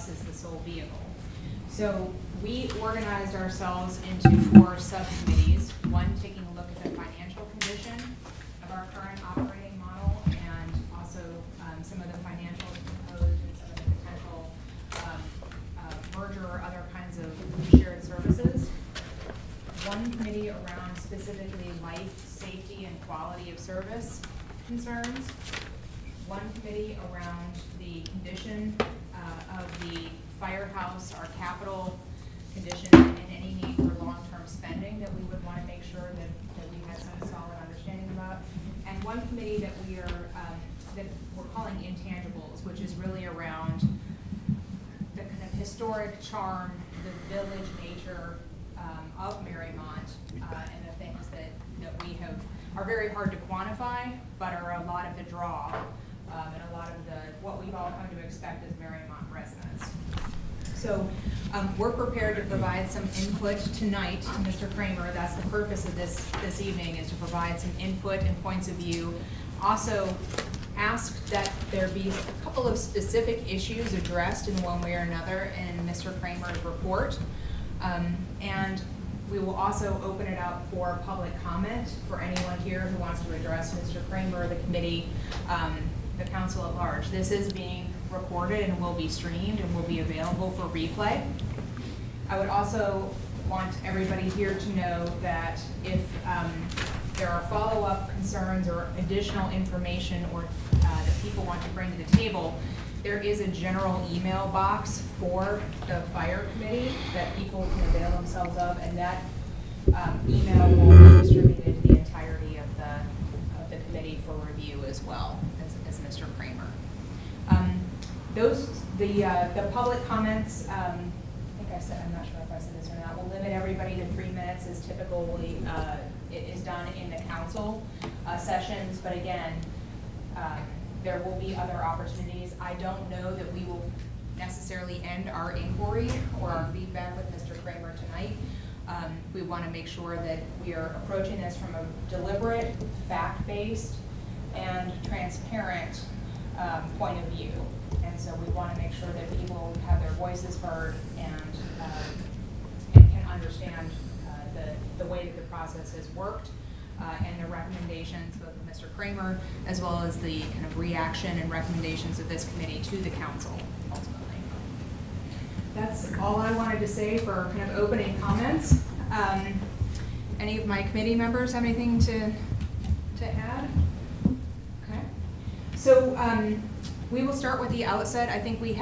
us as the sole vehicle. So we organized ourselves into 4 subcommittees, one taking a look at the financial condition of our current operating model and also some of the financials proposed and some of the potential merger or other kinds of shared services. One committee around specifically life, safety, and quality of service concerns. One committee around the condition of the firehouse, our capital condition, and any need for long-term spending that we would want to make sure that we had some solid understanding about. And one committee that that we're calling intangibles, which is really around the kind of historic charm, the village nature of Mariemont, and the things that we are very hard to quantify, but are a lot of the draw and a lot of what we've all come to expect as Mariemont residents. So we're prepared to provide some input tonight to Mr. Kramer. That's the purpose of this evening, is to provide some input and points of view. Also ask that there be a couple of specific issues addressed in one way or another in Mr. Kramer's report. And we will also open it up for public comment for anyone here who wants to address Mr. Kramer, the committee, the council at large. This is being recorded and will be streamed and will be available for replay. I would also want everybody here to know that if there are follow-up concerns or additional information or that people want to bring to the table, there is a general email box for the fire committee that people can avail themselves of, and that email will be distributed to the entirety of the committee for review as well as Mr. Kramer. The public comments, I think I said, I'm not sure if I said this or not, we'll limit everybody to 3 minutes as typically it is done in the council sessions, but again, there will be other opportunities. I don't know that we will necessarily end our inquiry or our feedback with Mr. Kramer tonight. We want to make sure that we are approaching this from a deliberate, fact-based, and transparent point of view. And so we want to make sure that people have their voices heard and can understand the way that the process has worked and the recommendations both of Mr. Kramer as well as the kind of reaction and recommendations of this committee to the council ultimately. That's all I wanted to say for kind of opening comments. Any of my committee members have anything to add? Okay. So we will start with the outset. I think we've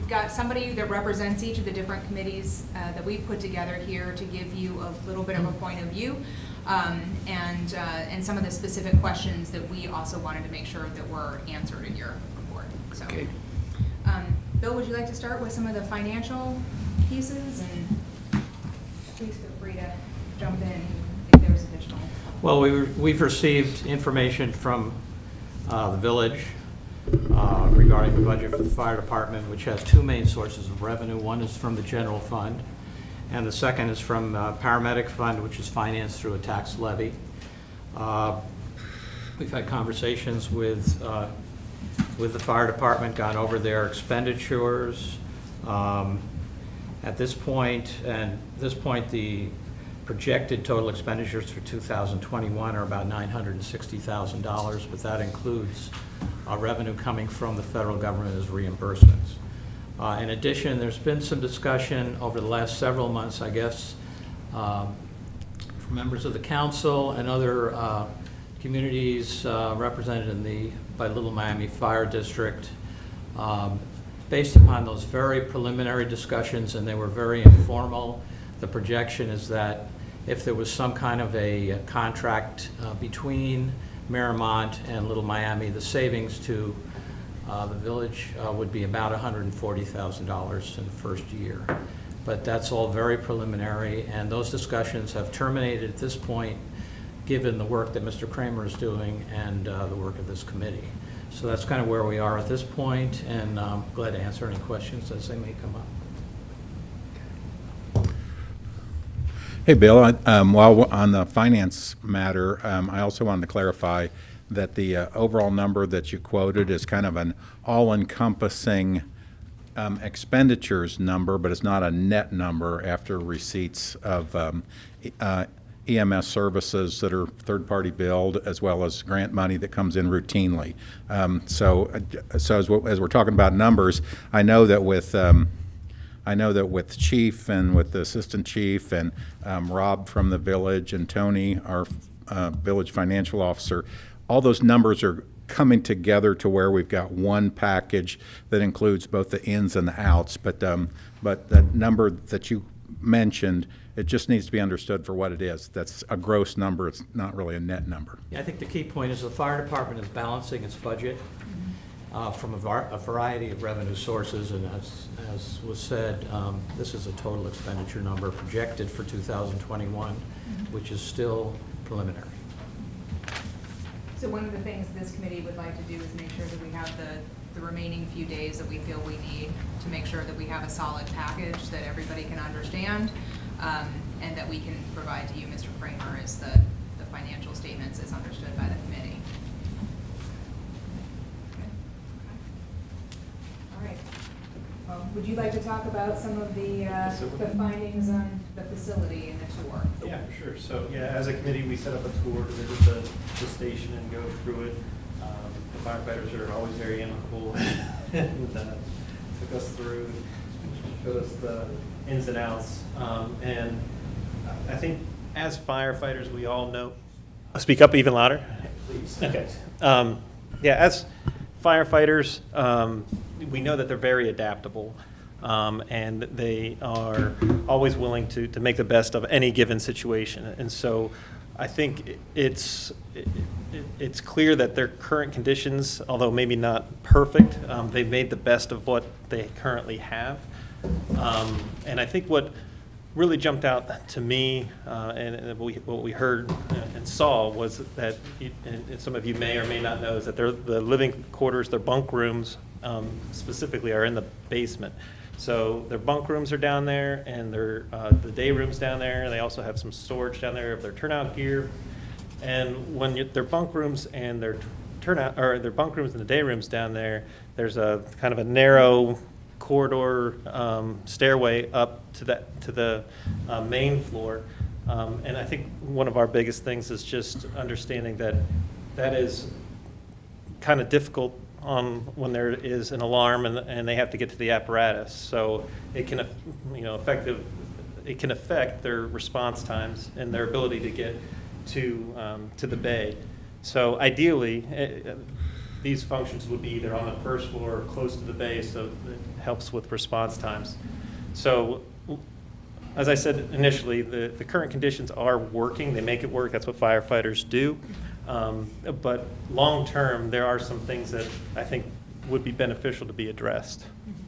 got somebody that represents each of the different committees that we've put together here to give you a little bit of a point of view and some of the specific questions that we also wanted to make sure that were answered in your report. So, okay. Bill, would you like to start with some of the financial pieces? And please feel free to jump in if there's additional. Well, we've received information from the village regarding the budget for the fire department, which has 2 main sources of revenue. One is from the general fund, and the second is from paramedic fund, which is financed through a tax levy. We've had conversations with the fire department, gone over their expenditures. At this point, the projected total expenditures for 2021 are about $960,000, but that includes revenue coming from the federal government as reimbursements. In addition, there's been some discussion over the last several months, I guess, from members of the council and other communities represented by Little Miami Fire District. Based upon those very preliminary discussions, and they were very informal, the projection is that if there was some kind of a contract between Mariemont and Little Miami, the savings to the village would be about $140,000 in the first year. But that's all very preliminary, and those discussions have terminated at this point, given the work that Mr. Kramer is doing and the work of this committee. So that's kind of where we are at this point, and I'm glad to answer any questions as they may come up. Hey, Bill, while on the finance matter, I also wanted to clarify that the overall number that you quoted is kind of an all-encompassing expenditures number, but it's not a net number after receipts of EMS services that are third-party billed, as well as grant money that comes in routinely. So as we're talking about numbers, I know that with Chief and with the Assistant Chief and Rob from the village and Tony, our village financial officer, all those numbers are coming together to where we've got one package that includes both the ins and the outs. But the number that you mentioned, it just needs to be understood for what it is. That's a gross number. It's not really a net number. Yeah, I think the key point is the fire department is balancing its budget from a variety of revenue sources, and as was said, this is a total expenditure number projected for 2021, which is still preliminary. So one of the things this committee would like to do is make sure that we have the remaining few days that we feel we need to make sure that we have a solid package that everybody can understand, and that we can provide to you, Mr. Kramer, as the financial statements as understood by the committee. Okay. All right. Would you like to talk about some of the findings on the facility and the tour? Yeah, for sure. So, yeah, as a committee, we set up a tour to visit the station and go through it. The firefighters are always very amicable and took us through, showed us the ins and outs. And I think as firefighters, we all know. Speak up even louder. Please. Okay. Yeah, as firefighters, we know that they're very adaptable. And they are always willing to make the best of any given situation. And so I think it's clear that their current conditions, although maybe not perfect, they've made the best of what they currently have. And I think what really jumped out to me and what we heard and saw was that, and some of you may or may not know, is that the living quarters, their bunk rooms specifically, are in the basement. So their bunk rooms are down there, and the day rooms down there, and they also have some storage down there of their turnout gear. And when their bunk rooms and their bunk rooms and the day rooms down there, there's a kind of a narrow corridor stairway up to the main floor. And I think one of our biggest things is just understanding that is kind of difficult when there is an alarm and they have to get to the apparatus. So it can, it can affect their response times and their ability to get to the bay. So ideally, these functions would be either on the first floor or close to the bay, so it helps with response times. So as I said initially, the current conditions are working. They make it work. That's what firefighters do. But long term, there are some things that I think would be beneficial to be addressed.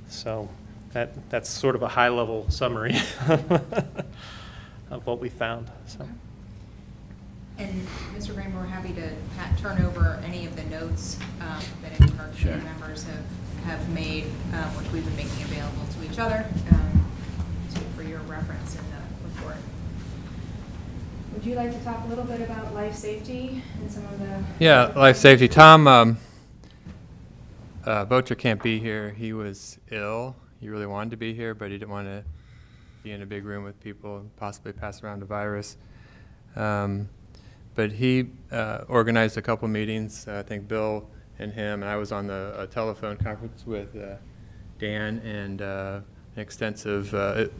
So that's sort of a high level summary of what we found. So. And Mr. Graham, we're happy to turn over any of the notes that any of our committee members have made, which we've been making available to each other for your reference in the report. Would you like to talk a little bit about life safety and some of the... Yeah, life safety. Tom Bocher can't be here. He was ill. He really wanted to be here, but he didn't want to be in a big room with people and possibly pass around the virus. But he organized a couple meetings. I think Bill and him, and I was on a telephone conference with Dan, and an extensive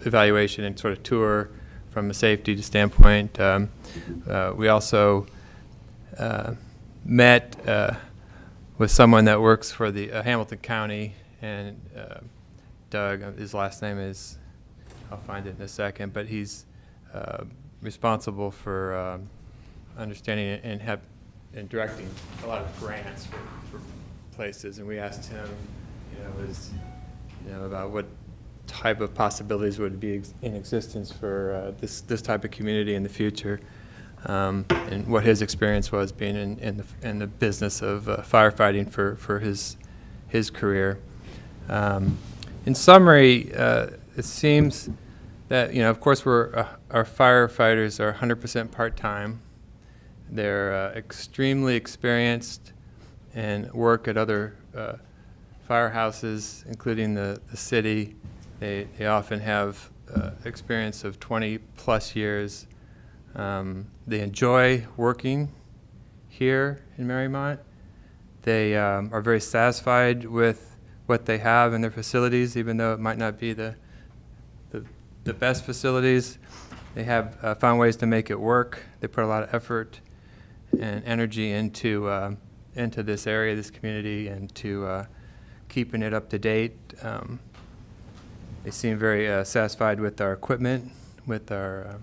evaluation and sort of tour from a safety standpoint. We also met with someone that works for the Hamilton County, and Doug, his last name is, I'll find it in a second, but he's responsible for understanding and directing a lot of grants for places. And we asked him, about what type of possibilities would be in existence for this type of community in the future, and what his experience was being in the business of firefighting for his career. In summary, it seems that of course our firefighters are 100% part-time. They're extremely experienced and work at other firehouses, including the city. They often have experience of 20-plus years. They enjoy working here in Mariemont. They are very satisfied with what they have in their facilities, even though it might not be the best facilities. They have found ways to make it work. They put a lot of effort and energy into this area, this community, and to keeping it up to date. They seem very satisfied with our equipment, with our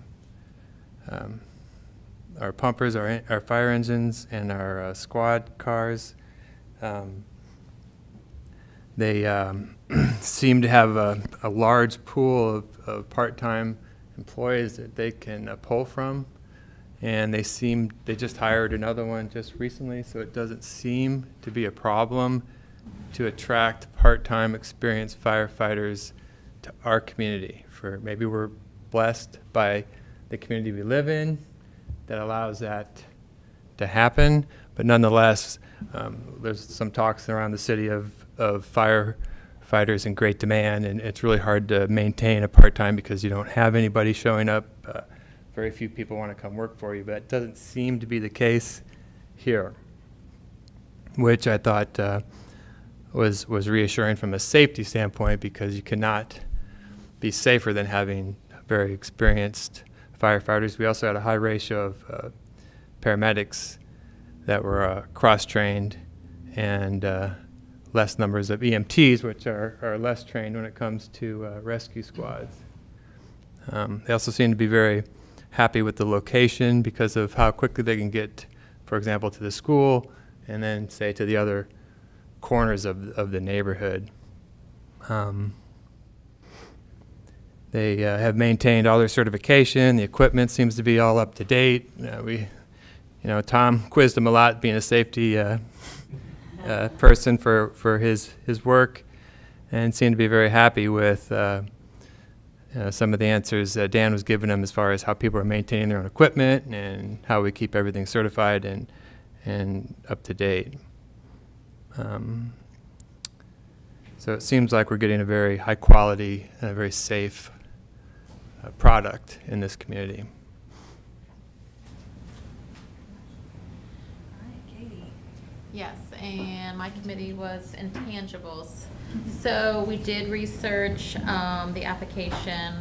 pumpers, our fire engines, and our squad cars. They seem to have a large pool of part-time employees that they can pull from, and they just hired another one just recently, so it doesn't seem to be a problem to attract part-time experienced firefighters to our community. Maybe we're blessed by the community we live in that allows that to happen, but nonetheless, there's some talks around the city of firefighters in great demand, and it's really hard to maintain a part-time because you don't have anybody showing up. Very few people want to come work for you, but it doesn't seem to be the case here, which I thought was reassuring from a safety standpoint, because you cannot be safer than having very experienced firefighters. We also had a high ratio of paramedics that were cross-trained, and less numbers of EMTs, which are less trained when it comes to rescue squads. They also seem to be very happy with the location because of how quickly they can get, for example, to the school, and then, say, to the other corners of the neighborhood. They have maintained all their certification. The equipment seems to be all up to date. Tom quizzed them a lot, being a safety person for his work, and seemed to be very happy with some of the answers Dan was giving them as far as how people are maintaining their own equipment and how we keep everything certified and up to date. So it seems like we're getting a very high quality and a very safe product in this community. Yes, and my committee was intangibles. So we did research the application.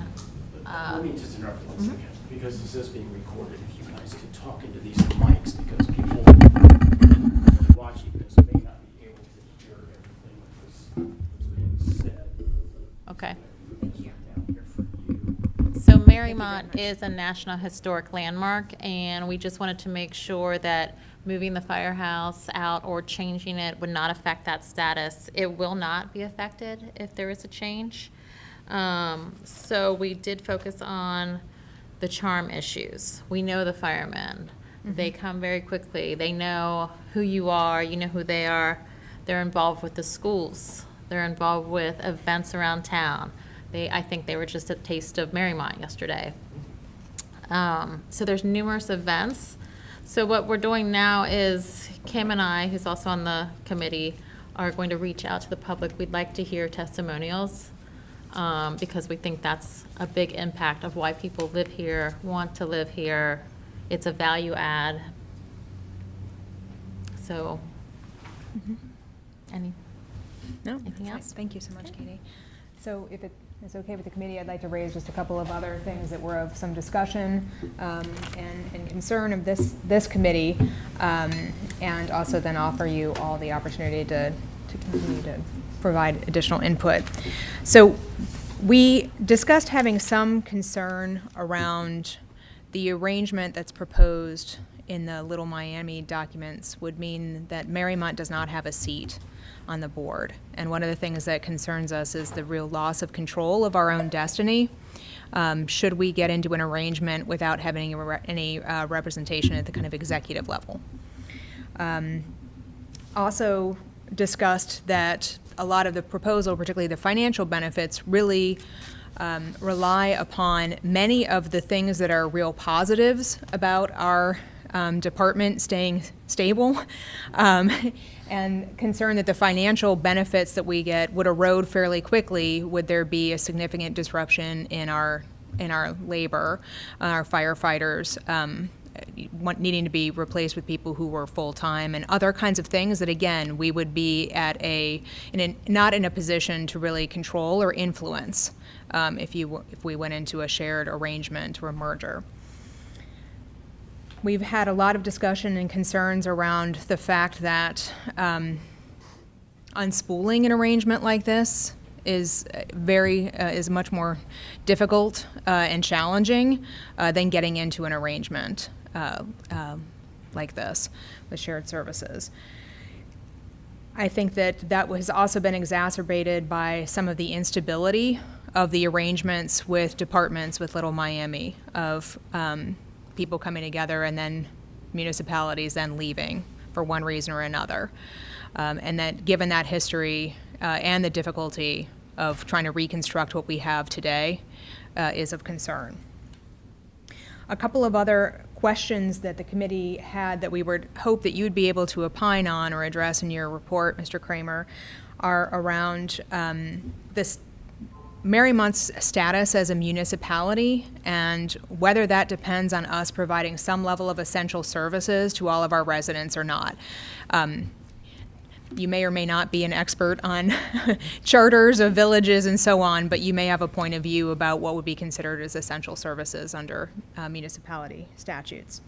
Let me just interrupt for 1 second, because this is being recorded. If you guys could talk into these mics, because people watching this may not be able to hear everything that was being said. Okay. Thank you. Down here for you. So Mariemont is a National Historic Landmark, and we just wanted to make sure that moving the firehouse out or changing it would not affect that status. It will not be affected if there is a change. So we did focus on the charm issues. We know the firemen. They come very quickly. They know who you are. You know who they are. They're involved with the schools. They're involved with events around town. I think they were just a taste of Mariemont yesterday. So there's numerous events. So what we're doing now is Kim and I, who's also on the committee, are going to reach out to the public. We'd like to hear testimonials because we think that's a big impact of why people live here, want to live here. It's a value add. So, anything else? Thank you so much, Katie. So if it is okay with the committee, I'd like to raise just a couple of other things that were of some discussion and concern of this committee, and also then offer you all the opportunity to continue to provide additional input. So we discussed having some concern around the arrangement that's proposed in the Little Miami documents would mean that Mariemont does not have a seat on the board. And one of the things that concerns us is the real loss of control of our own destiny should we get into an arrangement without having any representation at the kind of executive level. Also discussed that a lot of the proposal, particularly the financial benefits, really rely upon many of the things that are real positives about our department staying stable, and concerned that the financial benefits that we get would erode fairly quickly would there be a significant disruption in our labor, our firefighters needing to be replaced with people who were full-time, and other kinds of things that, again, we would be at not in a position to really control or influence if we went into a shared arrangement or a merger. We've had a lot of discussion and concerns around the fact that unspooling an arrangement like this is much more difficult and challenging than getting into an arrangement like this with shared services. I think that has also been exacerbated by some of the instability of the arrangements with departments with Little Miami, of people coming together and then municipalities then leaving for one reason or another. And that given that history and the difficulty of trying to reconstruct what we have today is of concern. A couple of other questions that the committee had that we would hope that you'd be able to opine on or address in your report, Mr. Kramer, are around this Mariemont's status as a municipality and whether that depends on us providing some level of essential services to all of our residents or not. You may or may not be an expert on charters of villages and so on, but you may have a point of view about what would be considered as essential services under municipality statutes.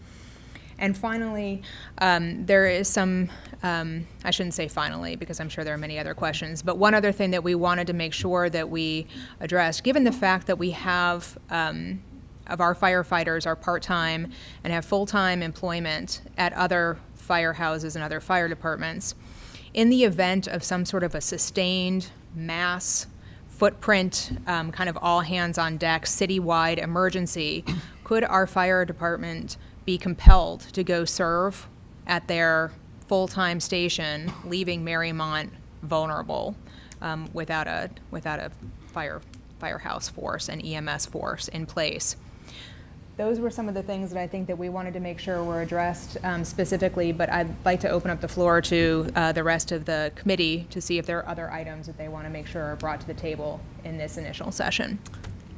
And finally, there is some, I shouldn't say finally because I'm sure there are many other questions, but one other thing that we wanted to make sure that we addressed, given the fact that we have of our firefighters are part-time and have full-time employment at other firehouses and other fire departments, in the event of some sort of a sustained mass footprint, kind of all hands on deck, citywide emergency, could our fire department be compelled to go serve at their full-time station, leaving Mariemont vulnerable without a firehouse force and EMS force in place? Those were some of the things that I think that we wanted to make sure were addressed specifically, but I'd like to open up the floor to the rest of the committee to see if there are other items that they want to make sure are brought to the table in this initial session.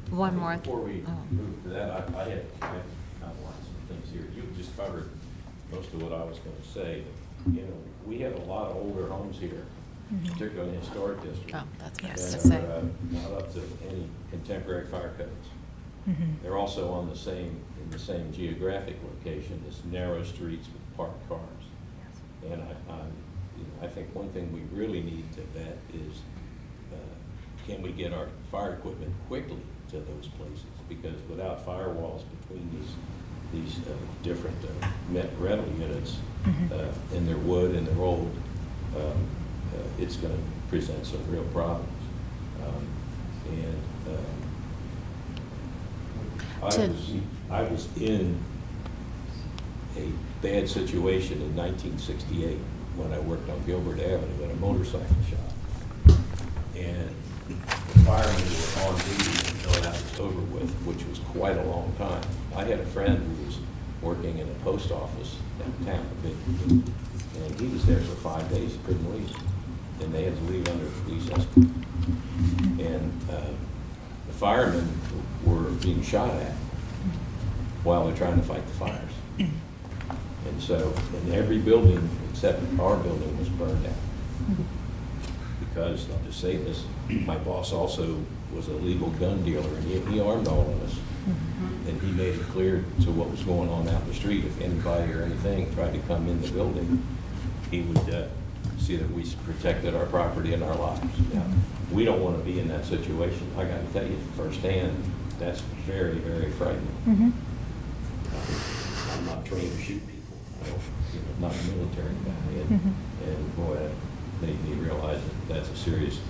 One more. Before we move to that, I had outlined some things here. You just covered most of what I was going to say. You know, we have a lot of older homes here, particularly in the historic district. Oh, that's what I was that going to say. are not up to any contemporary fire codes. They're also on in the same geographic location, this narrow streets with parked cars. And I think one thing we really need to vet is can we get our fire equipment quickly to those places? Because without firewalls between these different rental units, and they're wood and they're old, it's going to present some real problems. I was in a bad situation in 1968 when I worked on Gilbert Avenue at a motorcycle shop. And the firemen were on duty until that was over with, which was quite a long time. I had a friend who was working in a post office downtown, and he was there for 5 days, he couldn't leave. And they had to leave under police escort. And the firemen were being shot at while they're trying to fight the fires. And so, in every building except our building was burned out. Because, I'll just say this, my boss also was a legal gun dealer, and he armed all of us. And he made it clear to what was going on out in the street. If anybody or anything tried to come in the building, he would see that we protected our property and our lives. Now, we don't want to be in that situation. I got to tell you firsthand, that's very, very frightening. I'm not trained to shoot people. I'm not a military guy. And boy, that made me realize that that's a serious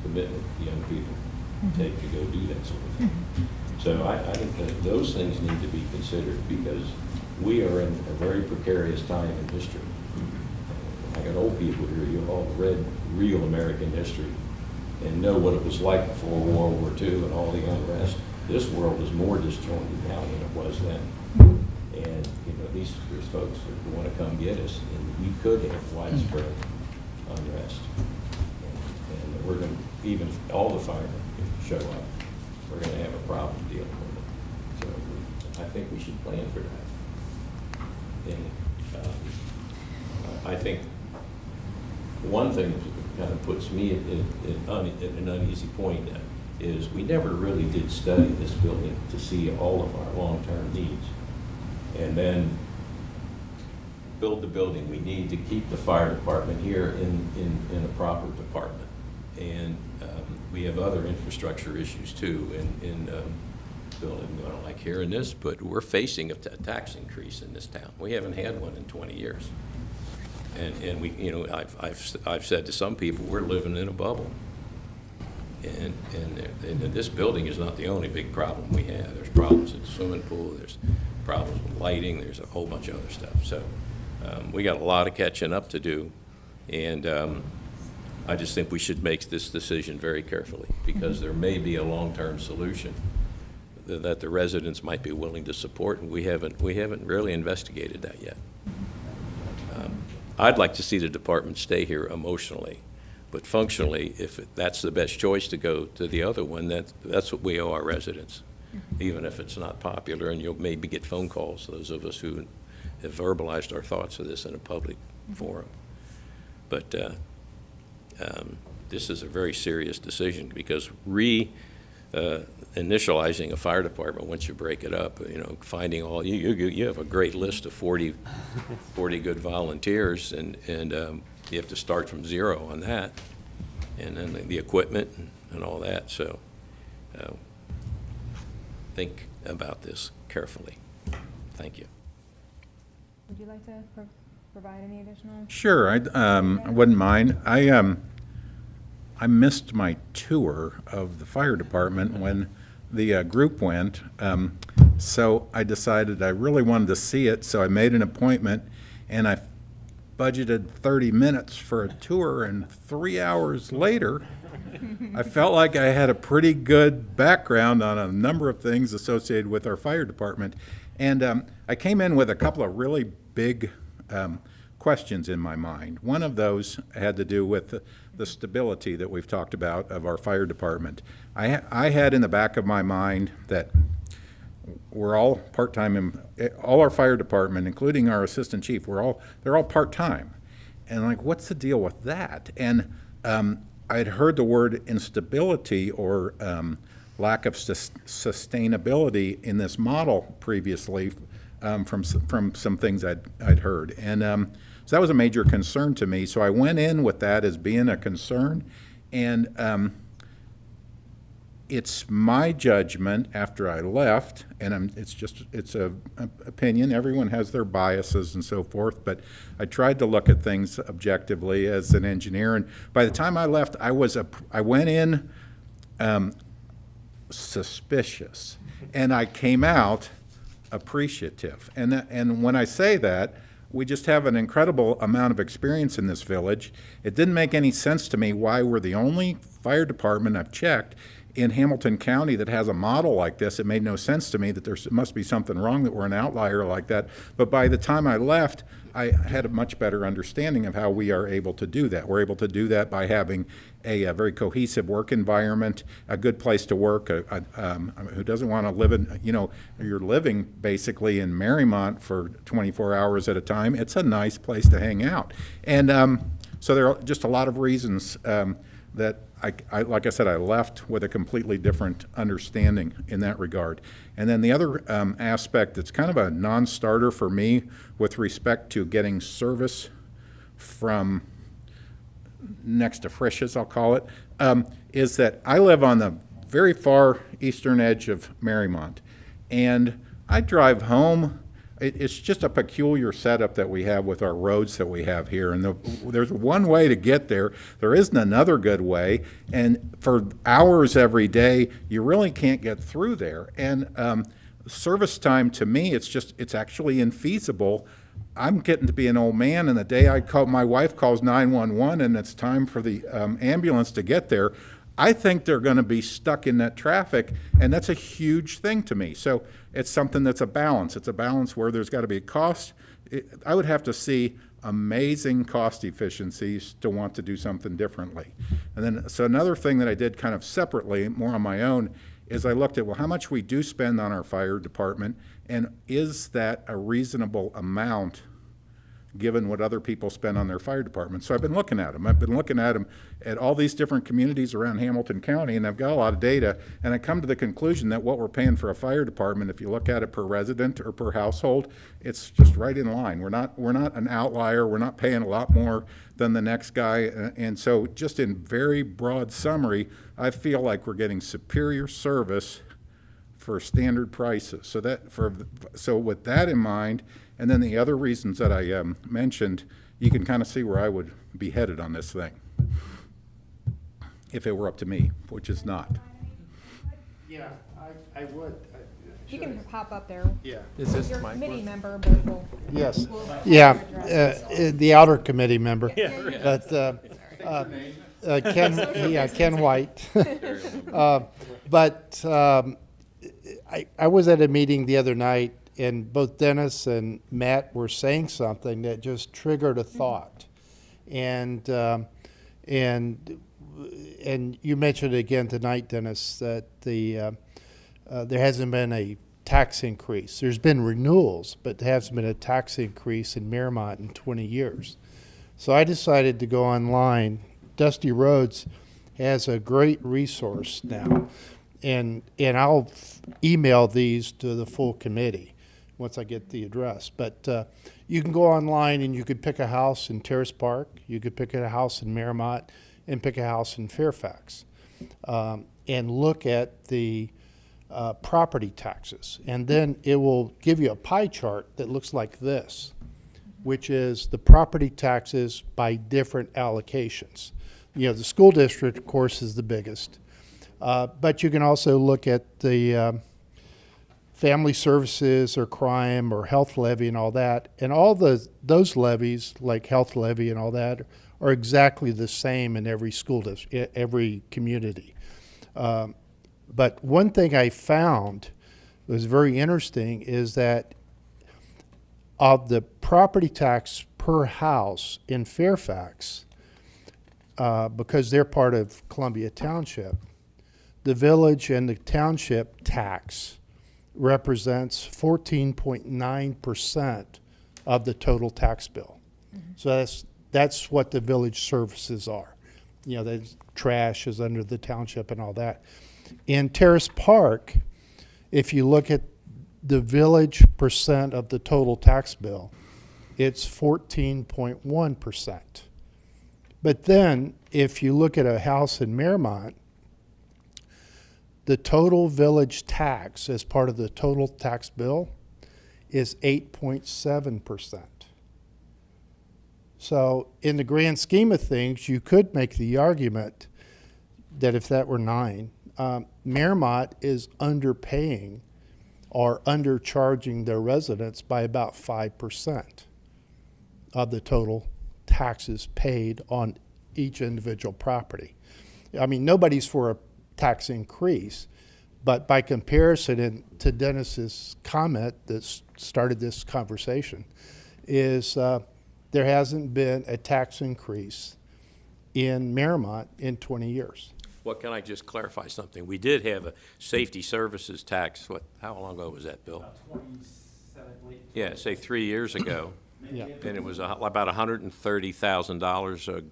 commitment young people take to go do that sort of thing. So I think that those things need to be considered because we are in a very precarious time in history. I got old people here, you all read real American history and know what it was like before World War II and all the unrest. This world is more disjointed now than it was then. And, there's folks that want to come get us, and we could have widespread unrest. And we're going to, even if all the firemen show up, we're going to have a problem dealing with it. So I think we should plan for that. And I think one thing that kind of puts me at an uneasy point is we never really did study this building to see all of our long-term needs, and then build the building we need to keep the fire department here in a proper department. And we have other infrastructure issues too in building. I don't like hearing this, but we're facing a tax increase in this town. We haven't had one in 20 years. And we, I've said to some people, we're living in a bubble. And this building is not the only big problem we have. There's problems at the swimming pool. There's problems with lighting. There's a whole bunch of other stuff. So we got a lot of catching up to do. And I just think we should make this decision very carefully, because there may be a long-term solution that the residents might be willing to support, and we haven't really investigated that yet. I'd like to see the department stay here emotionally, but functionally, if that's the best choice to go to the other one, that's what we owe our residents, even if it's not popular, and you'll maybe get phone calls, those of us who have verbalized our thoughts of this in a public forum. But this is a very serious decision, because initializing a fire department, once you break it up, finding all, you have a great list of 40 good volunteers, and you have to start from zero on that, and then the equipment and all that. So think about this carefully. Thank you. Would you like to provide any additional? Sure, I wouldn't mind. I missed my tour of the fire department when the group went, so I decided I really wanted to see it, so I made an appointment, and I budgeted 30 minutes for a tour, and 3 hours later, I felt like I had a pretty good background on a number of things associated with our fire department. And I came in with a couple of really big questions in my mind. One of those had to do with the stability that we've talked about of our fire department. I had in the back of my mind that we're all part-time, all our fire department, including our assistant chief, they're all part-time. And like, what's the deal with that? And I'd heard the word instability or lack of sustainability in this model previously from some things I'd heard. And so that was a major concern to me. So I went in with that as being a concern. And it's my judgment after I left, and it's an opinion. Everyone has their biases and so forth, but I tried to look at things objectively as an engineer. And by the time I left, I went in suspicious, and I came out appreciative. And when I say that, we just have an incredible amount of experience in this village. It didn't make any sense to me why we're the only fire department I've checked in Hamilton County that has a model like this. It made no sense to me that there must be something wrong that we're an outlier like that. But by the time I left, I had a much better understanding of how we are able to do that. We're able to do that by having a very cohesive work environment, a good place to work. Who doesn't want to live in, you're living basically in Mariemont for 24 hours at a time. It's a nice place to hang out. And so there are just a lot of reasons that like I said, I left with a completely different understanding in that regard. And then the other aspect that's kind of a non-starter for me with respect to getting service from next to Frisch's, I'll call it, is that I live on the very far eastern edge of Mariemont. And I drive home. It's just a peculiar setup that we have with our roads that we have here. And there's one way to get there. There isn't another good way. And for hours every day, you really can't get through there. And service time, to me, it's actually infeasible. I'm getting to be an old man, and the day my wife calls 911 and it's time for the ambulance to get there, I think they're going to be stuck in that traffic, and that's a huge thing to me. So it's something that's a balance. It's a balance where there's got to be a cost. I would have to see amazing cost efficiencies to want to do something differently. And then, so another thing that I did kind of separately, more on my own, is I looked at, well, how much we do spend on our fire department, and is that a reasonable amount given what other people spend on their fire department? So I've been looking at them. I've been looking at them at all these different communities around Hamilton County, and I've got a lot of data, and I come to the conclusion that what we're paying for a fire department, if you look at it per resident or per household, it's just right in line. We're not an outlier. We're not paying a lot more than the next guy. And so just in very broad summary, I feel like we're getting superior service for standard prices. So with that in mind, and then the other reasons that I mentioned, you can kind of see where I would be headed on this thing, if it were up to me, which is not. Yeah, I would. You can hop up there. Yeah. Is this You're a mic committee work? member, but we'll. Yes, we'll yeah, address this. the outer committee member. But Ken White. But I was at a meeting the other night, and both Dennis and Matt were saying something that just triggered a thought. And you mentioned again tonight, Dennis, that there hasn't been a tax increase. There's been renewals, but there hasn't been a tax increase in Mariemont in 20 years. So I decided to go online. Dusty Roads has a great resource now, and I'll email these to the full committee once I get the address. But you can go online and you could pick a house in Terrace Park, you could pick a house in Mariemont, and pick a house in Fairfax, and look at the property taxes. And then it will give you a pie chart that looks like this, which is the property taxes by different allocations. You know, the school district, of course, is the biggest. But you can also look at the family services or crime or health levy and all that. And all those levies, like health levy and all that, are exactly the same in every school district, every community. But one thing I found was very interesting is that of the property tax per house in Fairfax, because they're part of Columbia Township, the village and the township tax represents 14.9% of the total tax bill. Mm-hmm. So that's what the village services are. You know, the trash is under the township and all that. In Terrace Park, if you look at the village percent of the total tax bill, it's 14.1%. But then if you look at a house in Mariemont, the total village tax as part of the total tax bill is 8.7%. So in the grand scheme of things, you could make the argument that if that were 9, Mariemont is underpaying or undercharging their residents by about 5% of the total taxes paid on each individual property. I mean, nobody's for a tax increase, but by comparison, and to Dennis's comment that started this conversation, is there hasn't been a tax increase in Mariemont in 20 years. Well, can I just clarify something? We did have a safety services tax, how long ago was that, Bill? About 27, late. Yeah, say 3 years ago, Yeah. and it was about $130,000.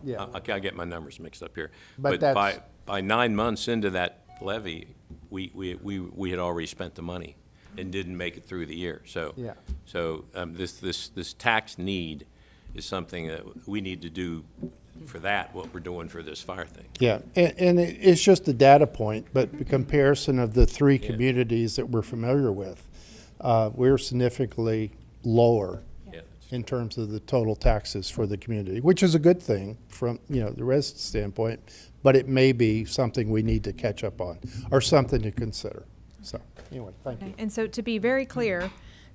Yeah. Okay, I get my numbers mixed up here. But But that's- by 9 months into that levy, we had already spent the money and didn't make it through the year. So, Yeah. this tax need is something that we need to do for that, what we're doing for this fire thing. Yeah, and it's just a data point, but the comparison of the three communities that we're familiar with, we're significantly lower Yeah, in terms of the total taxes for the community, which is a good thing from, the resident standpoint, but it may be something we need to catch up on or something to consider. So, anyway, thank you. And so to be very clear,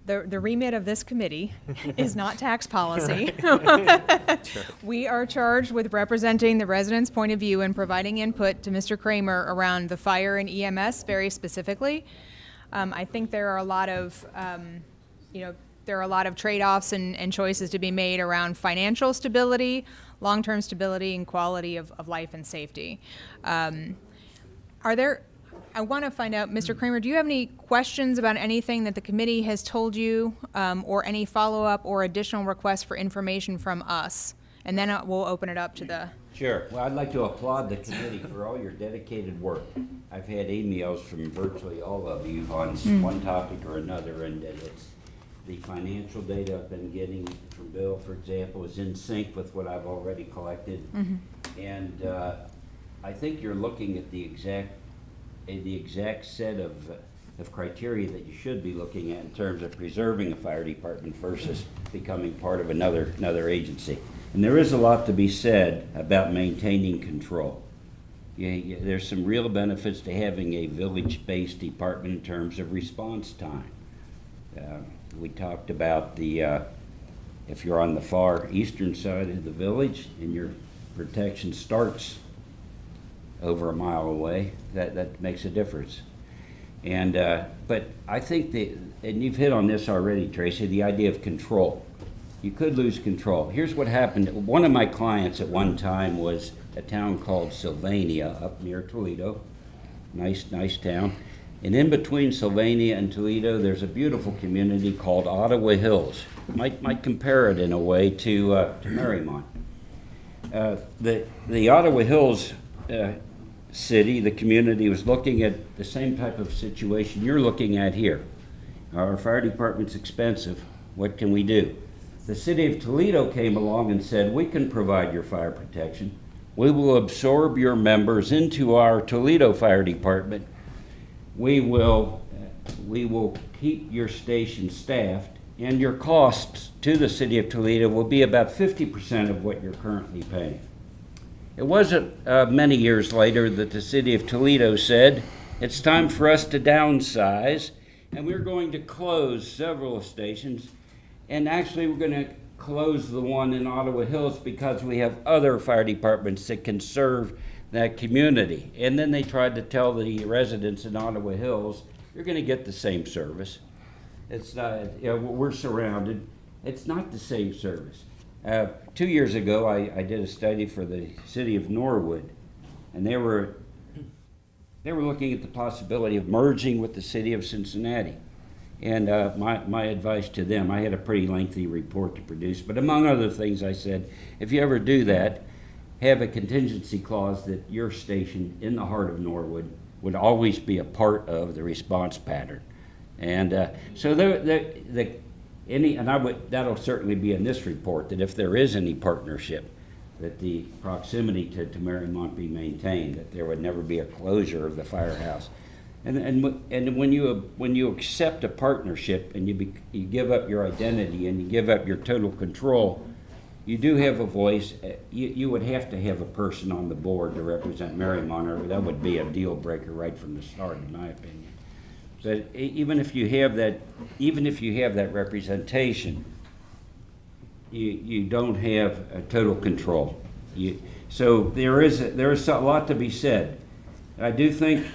The remit of this committee is not tax policy. We are charged with representing the residents' point of view and providing input to Mr. Kramer around the fire and EMS very specifically. I think there are a lot of, there are a lot of trade-offs and choices to be made around financial stability, long-term stability, and quality of life and safety. I want to find out, Mr. Kramer, do you have any questions about anything that the committee has told you, or any follow-up or additional requests for information from us? And then we'll open it up to the... Sure. Well, I'd like to applaud the committee for all your dedicated work. I've had emails from virtually all of you on one topic or another, and it's the financial data I've been getting from Bill, for example, is in sync with what I've already collected. And I think you're looking at the exact set of criteria that you should be looking at in terms of preserving a fire department versus becoming part of another agency. And there is a lot to be said about maintaining control. There's some real benefits to having a village-based department in terms of response time. We talked about if you're on the far eastern side of the village and your protection starts over a mile away, that makes a difference. And but I think and you've hit on this already, Tracy, the idea of control. You could lose control. Here's what happened. One of my clients at one time was a town called Sylvania up near Toledo. Nice town. And in between Sylvania and Toledo, there's a beautiful community called Ottawa Hills. Might compare it in a way to Mariemont. The Ottawa Hills city, the community, was looking at the same type of situation you're looking at here. Our fire department's expensive. What can we do? The city of Toledo came along and said, we can provide your fire protection. We will absorb your members into our Toledo Fire Department. We will keep your station staffed, and your costs to the city of Toledo will be about 50% of what you're currently paying. It wasn't many years later that the city of Toledo said, it's time for us to downsize, and we're going to close several stations. And actually, we're going to close the one in Ottawa Hills because we have other fire departments that can serve that community. And then they tried to tell the residents in Ottawa Hills, you're going to get the same service. It's not, we're surrounded. It's not the same service. 2 years ago, I did a study for the city of Norwood, and they were looking at the possibility of merging with the city of Cincinnati. And my advice to them, I had a pretty lengthy report to produce, but among other things I said, if you ever do that, have a contingency clause that your station in the heart of Norwood would always be a part of the response pattern. And so that'll certainly be in this report, that if there is any partnership, that the proximity to Mariemont be maintained, that there would never be a closure of the firehouse. And when you accept a partnership and you give up your identity and you give up your total control, you do have a voice. You would have to have a person on the board to represent Mariemont, or that would be a deal breaker right from the start, in my opinion. So even if you have that representation, you don't have a total control. So there is a lot to be said. I do think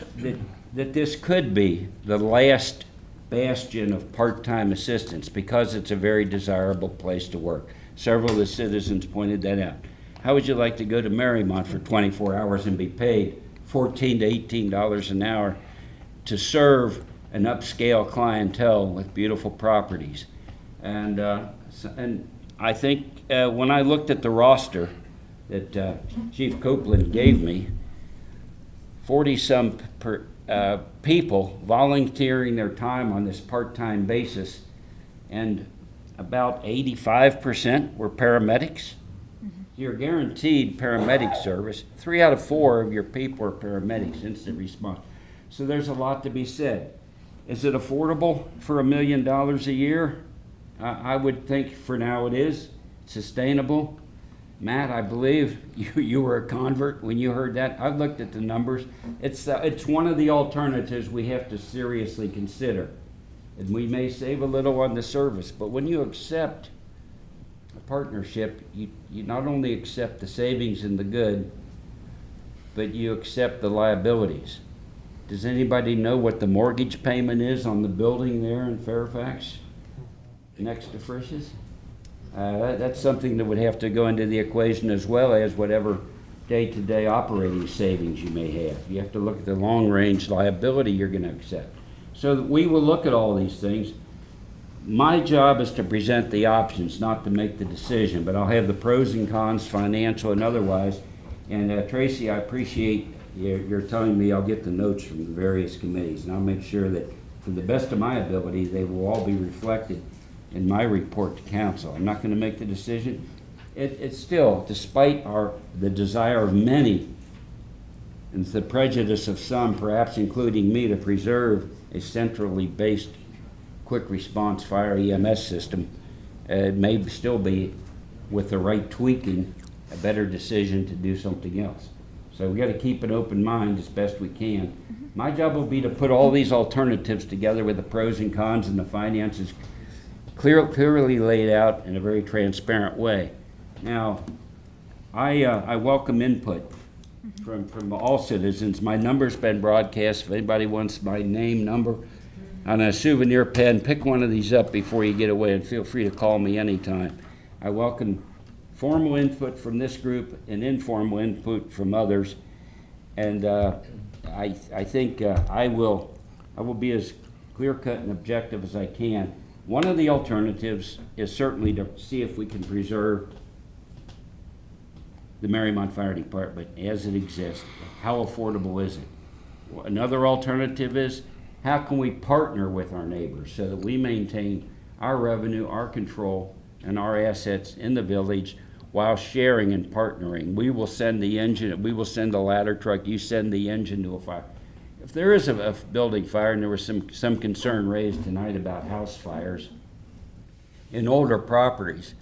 that this could be the last bastion of part-time assistance because it's a very desirable place to work. Several of the citizens pointed that out. How would you like to go to Mariemont for 24 hours and be paid $14 to $18 an hour to serve an upscale clientele with beautiful properties? And I think when I looked at the roster that Chief Copeland gave me, 40-some people volunteering their time on this part-time basis, and about 85% were paramedics. You're guaranteed paramedic service. 3 out of 4 of your people are paramedics, instant response. So there's a lot to be said. Is it affordable for $1 million a year? I would think for now it is. Sustainable. Matt, I believe you were a convert when you heard that. I've looked at the numbers. It's one of the alternatives we have to seriously consider. And we may save a little on the service, but when you accept a partnership, you not only accept the savings and the good, but you accept the liabilities. Does anybody know what the mortgage payment is on the building there in Fairfax, next to Frisch's? That's something that would have to go into the equation, as well as whatever day-to-day operating savings you may have. You have to look at the long-range liability you're going to accept. So we will look at all these things. My job is to present the options, not to make the decision, but I'll have the pros and cons, financial and otherwise. And Tracy, I appreciate your telling me I'll get the notes from the various committees, and I'll make sure that, to the best of my ability, they will all be reflected in my report to council. I'm not going to make the decision. It's still, despite the desire of many and the prejudice of some, perhaps including me, to preserve a centrally based quick response fire EMS system, it may still be, with the right tweaking, a better decision to do something else. So we got to keep an open mind as best we can. My job will be to put all these alternatives together with the pros and cons and the finances clearly laid out in a very transparent way. Now, I welcome input from all citizens. My number's been broadcast. If anybody wants my name, number on a souvenir pen, pick one of these up before you get away, and feel free to call me anytime. I welcome formal input from this group and informal input from others, and I think I will be as clear-cut and objective as I can. One of the alternatives is certainly to see if we can preserve the Mariemont Fire Department as it exists. How affordable is it? Another alternative is, how can we partner with our neighbors so that we maintain our revenue, our control, and our assets in the village while sharing and partnering? We will send the engine, we will send a ladder truck, you send the engine to a fire. If there is a building fire, and there was some concern raised tonight about house fires in older properties,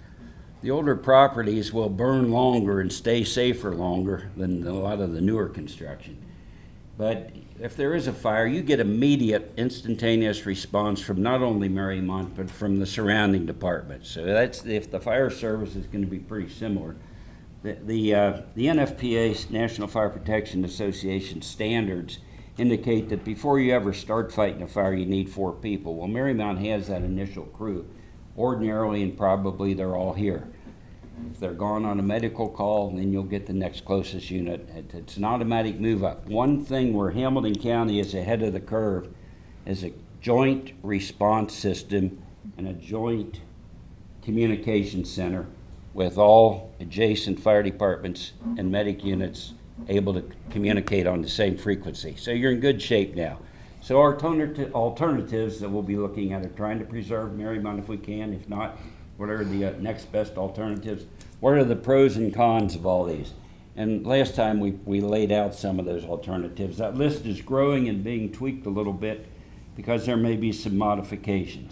the older properties will burn longer and stay safer longer than a lot of the newer construction. But if there is a fire, you get immediate, instantaneous response from not only Mariemont, but from the surrounding departments. So that's, if the fire service is going to be pretty similar. The NFPA, National Fire Protection Association standards indicate that before you ever start fighting a fire, you need 4 people. Well, Mariemont has that initial crew. Ordinarily, and probably they're all here. If they're gone on a medical call, then you'll get the next closest unit. It's an automatic move up. One thing where Hamilton County is ahead of the curve is a joint response system and a joint communication center with all adjacent fire departments and medic units able to communicate on the same frequency. So you're in good shape now. So our alternatives that we'll be looking at are trying to preserve Mariemont if we can. If not, what are the next best alternatives? What are the pros and cons of all these? And last time we laid out some of those alternatives. That list is growing and being tweaked a little bit because there may be some modifications.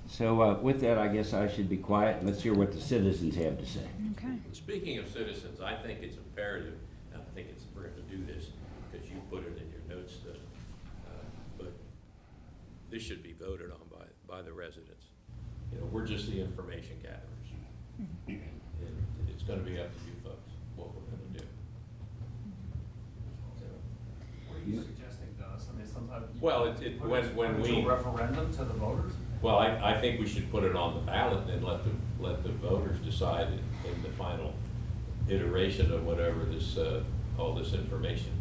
So with that, I guess I should be quiet and let's hear what the citizens have to say. Okay. Speaking of citizens, I think it's imperative, and I think we're going to do this because you put it in your notes, but this should be voted on by the residents. You know, we're just the information gatherers. And it's going to be up to you folks what we're going to do. What are you suggesting to us? I mean, sometimes. Well, when we. A referendum to the voters? Well, I think we should put it on the ballot and let the voters decide in the final iteration of whatever this all this information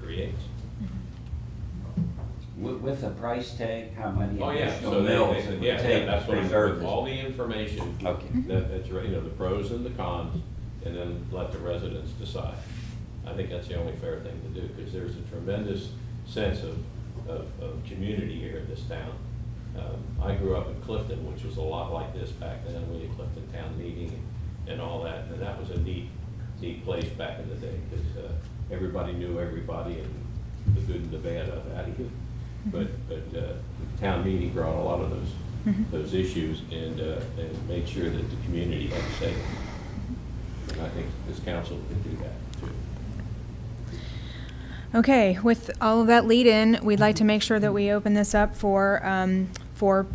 creates. With a price tag, how many Oh, yeah, additional so mills it would take that's to what preserve with this? all the information. Okay. That's right, you know, the pros and the cons, and then let the residents decide. I think that's the only fair thing to do, because there's a tremendous sense of community here in this town. I grew up in Clifton, which was a lot like this back then. We had Clifton Town Meeting and all that, and that was a neat place back in the day, because everybody knew everybody and the good and the bad of that. But the town meeting brought a lot of those issues and made sure that the community had a say. And I think this council can do that too. Okay, with all of that lead in, we'd like to make sure that we open this up for for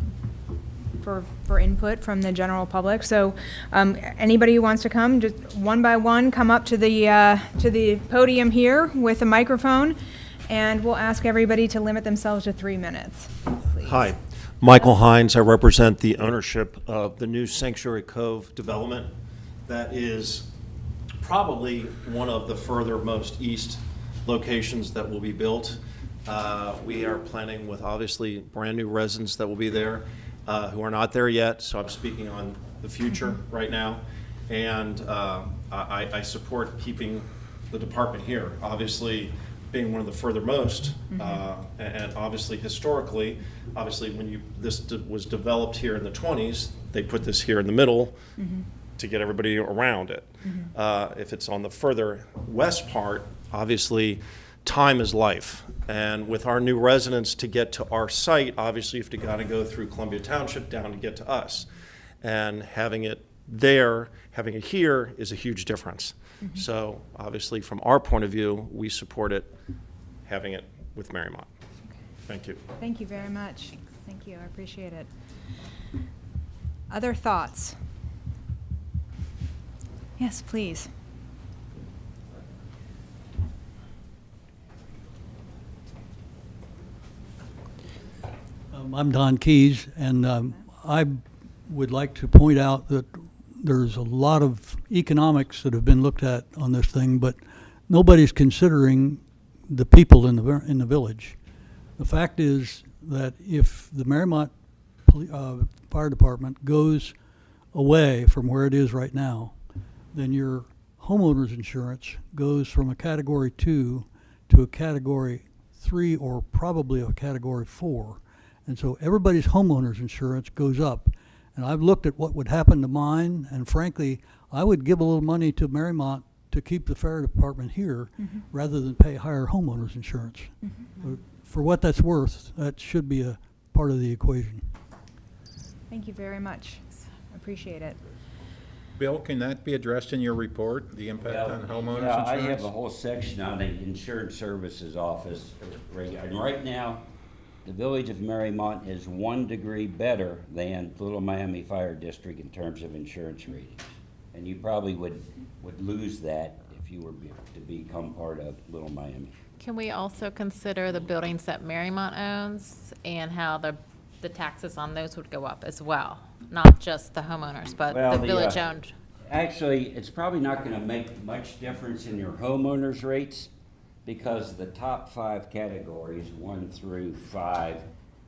input from the general public. So anybody who wants to come, just one by one, come up to the podium here with a microphone, and we'll ask everybody to limit themselves to 3 minutes. Please. Hi, Michael Hines. I represent the ownership of the new Sanctuary Cove development. That is probably one of the furthermost east locations that will be built. We are planning with obviously brand new residents that will be there who are not there yet, so I'm speaking on the future right now. And I support keeping the department here, obviously being one of the furthermost, and obviously historically, when this was developed here in the 20s, they put this here in the middle to get everybody around it. If it's on the further west part, obviously time is life. And with our new residents, to get to our site, obviously you have to gotta go through Columbia Township down to get to us. And having it there, having it here is a huge difference. So obviously from our point of view, we support it, having it with Mariemont. Thank you. Thank you very much. Thank you, I appreciate it. Other thoughts? Yes, please. I'm Don Keys, and I would like to point out that there's a lot of economics that have been looked at on this thing, but nobody's considering the people in the village. The fact is that if the Mariemont Fire Department goes away from where it is right now, then your homeowner's insurance goes from a Category 2 to a Category 3 or probably a Category 4. And so everybody's homeowner's insurance goes up. And I've looked at what would happen to mine, and frankly, I would give a little money to Mariemont to keep the fire department here rather than pay higher homeowner's insurance. For what that's worth, that should be a part of the equation. Thank you very much. Appreciate it. Bill, can that be addressed in your report, the impact on homeowners Yeah, insurance? I have a whole section on the Insurance Services Office. And right now, the Village of Mariemont is 1 degree better than Little Miami Fire District in terms of insurance ratings. And you probably would lose that if you were to become part of Little Miami. Can we also consider the buildings that Mariemont owns and how the taxes on those would go up as well? Not just the homeowners, but Well, the village-owned. Actually, it's probably not going to make much difference in your homeowners rates because the top 5 categories, 1 through 5,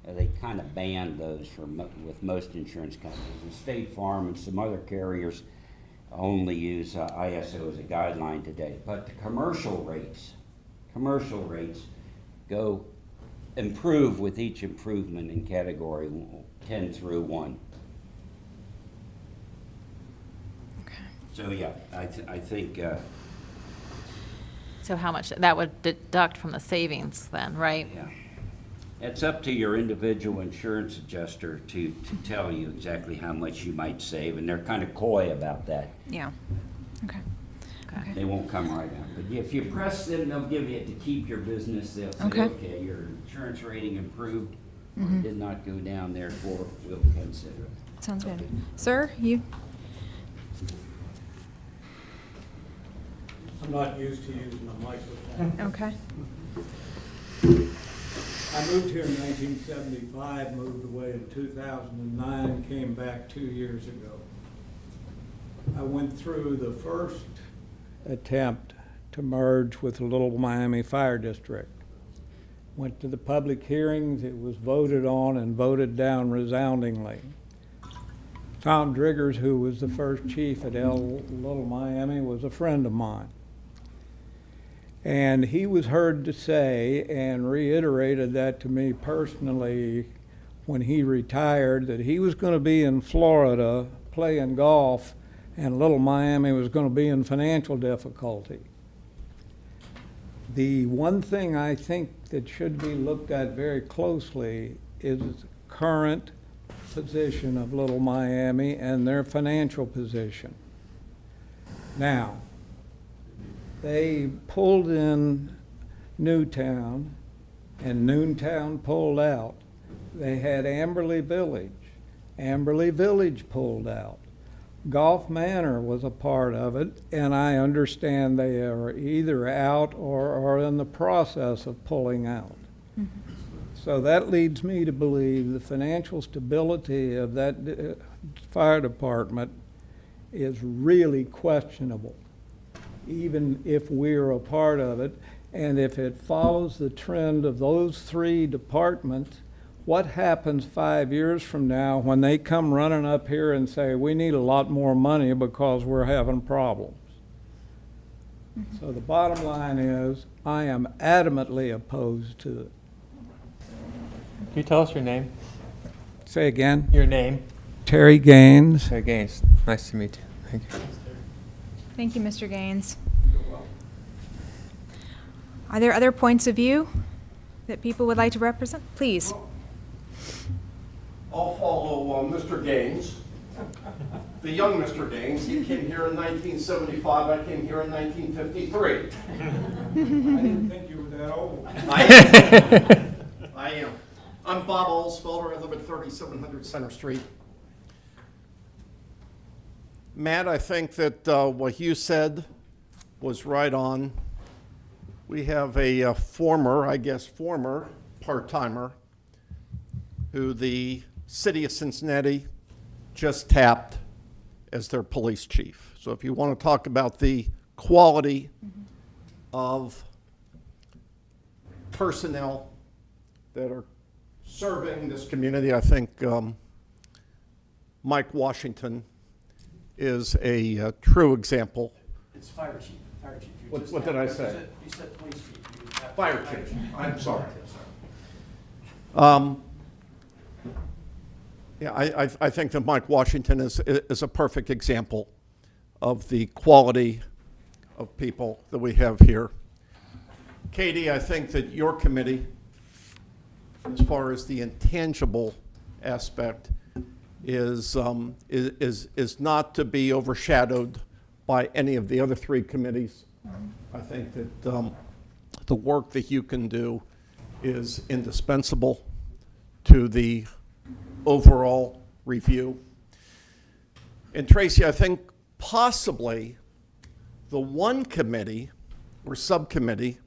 they kind of ban those with most insurance companies. And State Farm and some other carriers only use ISO as a guideline today. But the commercial rates go improve with each improvement in category 10 through 1. Okay. So yeah, I think So how much, that would deduct from the savings then, right? yeah. It's up to your individual insurance adjuster to tell you exactly how much you might save, and they're kind of coy about that. Yeah. Okay. Okay. They won't come right out. But if you press them, they'll give you it to keep your business. They'll say, Okay. okay, your insurance rating improved, or did not go down, therefore we'll consider it. Sounds good. Sir, you? I'm not used to using a microphone. Okay. I moved here in 1975, moved away in 2009, came back 2 years ago. I went through the first attempt to merge with the Little Miami Fire District. Went to the public hearings, it was voted on and voted down resoundingly. Tom Driggers, who was the first chief at Little Miami, was a friend of mine. And he was heard to say, and reiterated that to me personally when he retired, that he was going to be in Florida playing golf and Little Miami was going to be in financial difficulty. The one thing I think that should be looked at very closely is the current position of Little Miami and their financial position. Now, they pulled in Newtown, and Newtown pulled out. They had Amberley Village. Amberley Village pulled out. Gulf Manor was a part of it, and I understand they are either out or are in the process of pulling out. So that leads me to believe the financial stability of that fire department is really questionable, even if we're a part of it. And if it follows the trend of those three departments, what happens 5 years from now when they come running up here and say, we need a lot more money because we're having problems? So the bottom line is, I am adamantly opposed to it. Can you tell us your name? Say again? Your name? Terry Gaines. Terry Gaines. Nice to meet you. Thank you. Thank you, Mr. Gaines. Are there other points of view that people would like to represent? Please. I'll follow Mr. Gaines, the young Mr. Gaines. He came here in 1975. I came here in 1953. I didn't think you were that old. I am. I'm Bob Alsfelder. I live at 3700 Center Street. Matt, I think that what you said was right on. We have a former part-timer who the city of Cincinnati just tapped as their police chief. So if you want to talk about the quality of personnel that are serving this community, I think Mike Washington is a true example. It's fire chief. Fire chief. You What just did have- I say? You said police chief. You have Fire chief. I'm sorry. Yeah, I think that Mike Washington is a perfect example of the quality of people that we have here. Katie, I think that your committee, as far as the intangible aspect, is not to be overshadowed by any of the other three committees. I think that the work that you can do is indispensable to the overall review. And Tracy, I think possibly the one committee or subcommittee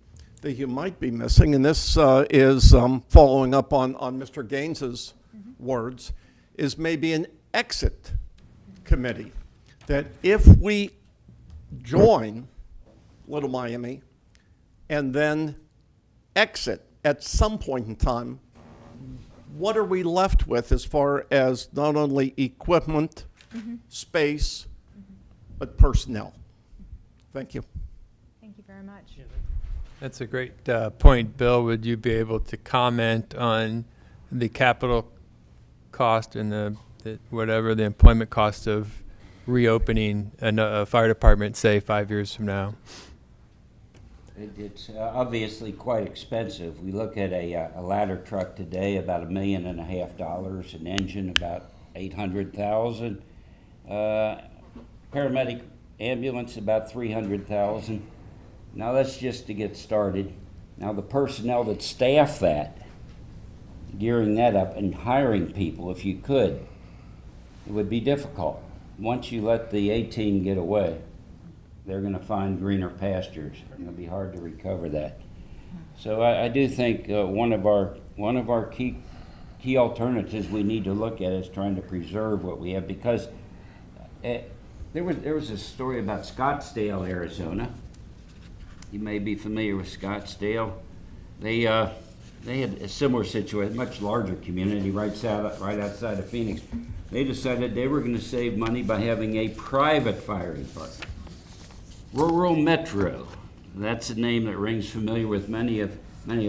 that you might be missing, and this is following up on Mr. Gaines's words, is maybe an exit committee. That if we join Little Miami and then exit at some point in time, what are we left with as far as not only equipment, space, but personnel? Thank you. Thank you very much. That's a great point, Bill. Would you be able to comment on the capital cost and the whatever the employment cost of reopening a fire department, say 5 years from now? It's obviously quite expensive. We look at a ladder truck today, about $1.5 million, an engine about $800,000, paramedic ambulance about $300,000. Now that's just to get started. Now the personnel that staff that, gearing that up and hiring people, if you could, it would be difficult. Once you let the A-team get away, they're going to find greener pastures. It'll be hard to recover that. So I do think one of our key alternatives we need to look at is trying to preserve what we have, because there was a story about Scottsdale, Arizona. You may be familiar with Scottsdale. They had a similar situation, much larger community right outside of Phoenix. They decided they were going to save money by having a private fire department. Rural Metro, that's a name that rings familiar with many of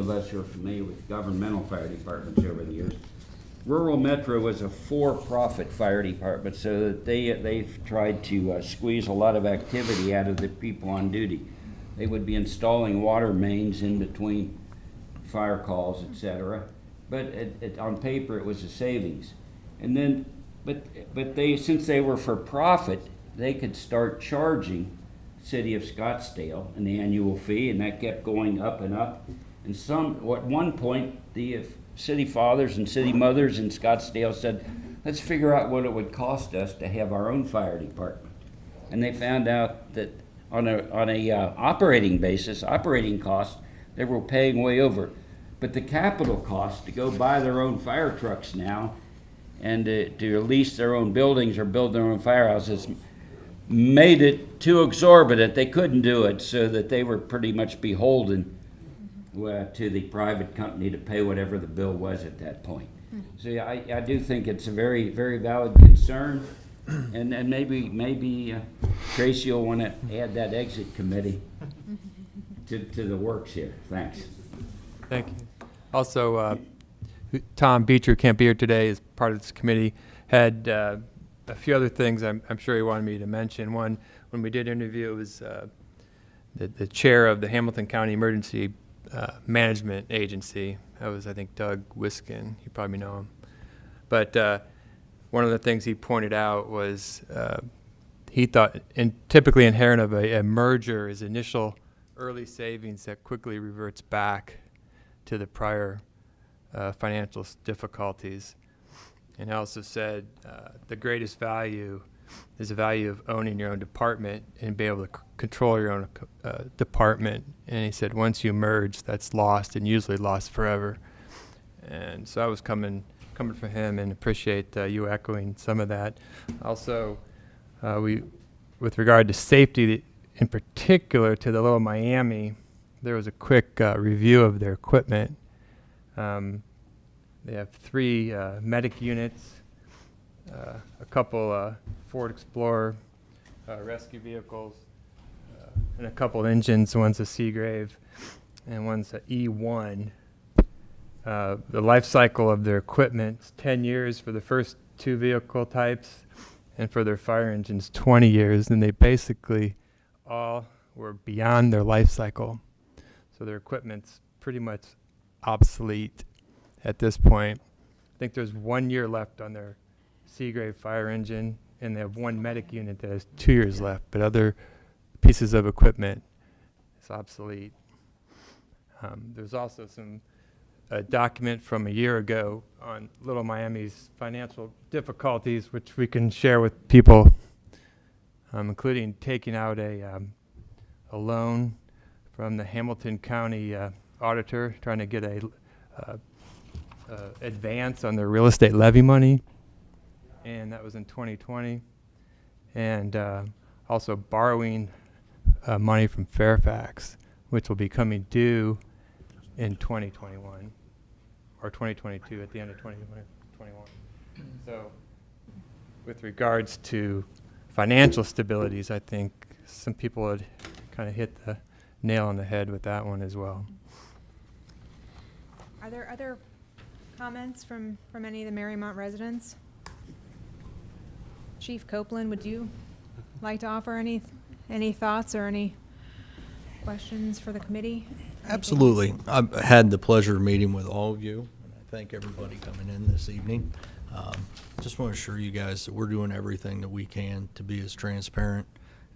us who are familiar with governmental fire departments over the years. Rural Metro was a for-profit fire department, so that they've tried to squeeze a lot of activity out of the people on duty. They would be installing water mains in between fire calls, etc. But on paper, it was a savings. And then, but since they were for profit, they could start charging City of Scottsdale an annual fee, and that kept going up and up. And at one point, the city fathers and city mothers in Scottsdale said, let's figure out what it would cost us to have our own fire department. And they found out that on a operating basis, operating costs, they were paying way over. But the capital cost to go buy their own fire trucks now and to lease their own buildings or build their own firehouses made it too exorbitant. They couldn't do it, so that they were pretty much beholden to the private company to pay whatever the bill was at that point. So yeah, I do think it's a very, very valid concern, and maybe Tracy will want to add that exit committee to the works here. Thanks. Thank you. Also, Tom Beecher can't be here today as part of this committee. Had a few other things I'm sure he wanted me to mention. One, when we did interview, it was the chair of the Hamilton County Emergency Management Agency. That was, I think, Doug Wiskin. You probably know him. But one of the things he pointed out was he thought, and typically inherent of a merger is initial early savings that quickly reverts back to the prior financial difficulties. And he also said the greatest value is the value of owning your own department and be able to control your own department. And he said once you merge, that's lost, and usually lost forever. And so I was coming from him, and appreciate you echoing some of that. Also, with regard to safety, in particular to the Little Miami, there was a quick review of their equipment. They have 3 medic units, a couple Ford Explorer rescue vehicles, and a couple engines. One's a Seagrave, and one's a E1. The life cycle of their equipment is 10 years for the first 2 vehicle types, and for their fire engines, 20 years. And they basically all were beyond their life cycle. So their equipment's pretty much obsolete at this point. I think there's 1 year left on their Seagrave fire engine, and they have 1 medic unit that has 2 years left, but other pieces of equipment is obsolete. There's also a document from a year ago on Little Miami's financial difficulties, which we can share with people, including taking out a loan from the Hamilton County auditor, trying to get a advance on their real estate levy money, and that was in 2020, and also borrowing money from Fairfax, which will be coming due in 2021 or 2022, at the end of 2021. So with regards to financial stabilities, I think some people would kind of hit the nail on the head with that one as well. Are there other comments from any of the Mariemont residents? Chief Copeland, would you like to offer any thoughts or any questions for the committee? Absolutely. I've had the pleasure of meeting with all of you, and I thank everybody coming in this evening. Just want to assure you guys that we're doing everything that we can to be as transparent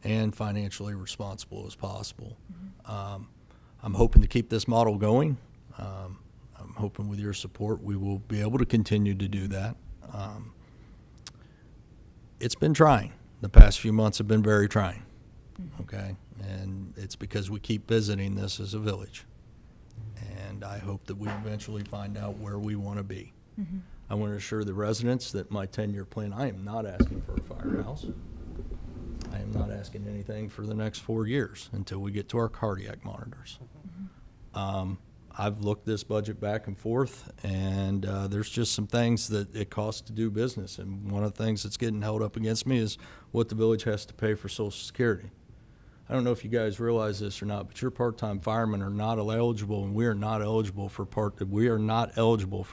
and financially responsible as possible. I'm hoping to keep this model going. I'm hoping with your support we will be able to continue to do that. It's been trying. The past few months have been very trying, okay? And it's because we keep visiting this as a village. And I hope that we eventually find out where we want to be. I want to assure the residents that my 10-year plan, I am not asking for a firehouse. I am not asking anything for the next 4 years until we get to our cardiac monitors. I've looked this budget back and forth, and there's just some things that it costs to do business. And one of the things that's getting held up against me is what the village has to pay for Social Security. I don't know if you guys realize this or not, but your part-time firemen are not eligible, and we are not eligible for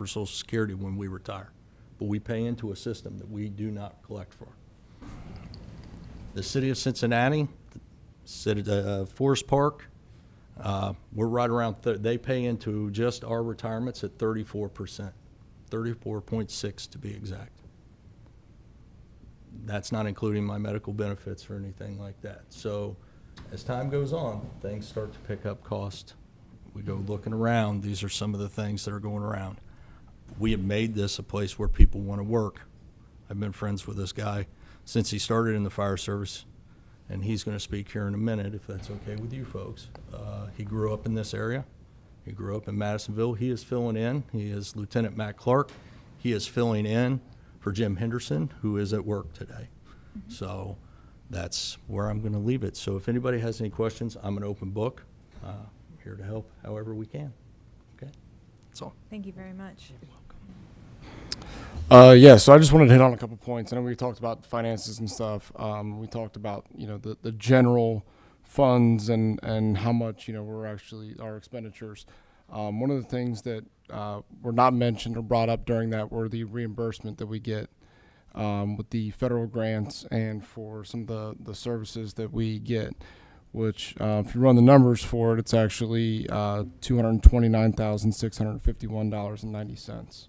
Social Security when we retire. But we pay into a system that we do not collect for. The city of Cincinnati, Forest Park, we're right around, they pay into just our retirements at 34%, 34.6 to be exact. That's not including my medical benefits or anything like that. So as time goes on, things start to pick up cost. We go looking around, these are some of the things that are going around. we have made this a place where people want to work. I've been friends with this guy since he started in the fire service, and he's going to speak here in a minute, if that's okay with you folks. He grew up in this area. He grew up in Madisonville. He is filling in. He is Lieutenant Matt Clark. He is filling in for Jim Henderson, who is at work today. So that's where I'm going to leave it. So if anybody has any questions, I'm an open book. Here to help however we can. Okay? That's all. Thank you very much. Yeah, so I just wanted to hit on a couple points. I know we talked about finances and stuff. We talked about, the general funds and how much, we're actually, our expenditures. One of the things that were not mentioned or brought up during that were the reimbursement that we get with the federal grants and for some of the services that we get, which if you run the numbers for it, it's actually $229,651.90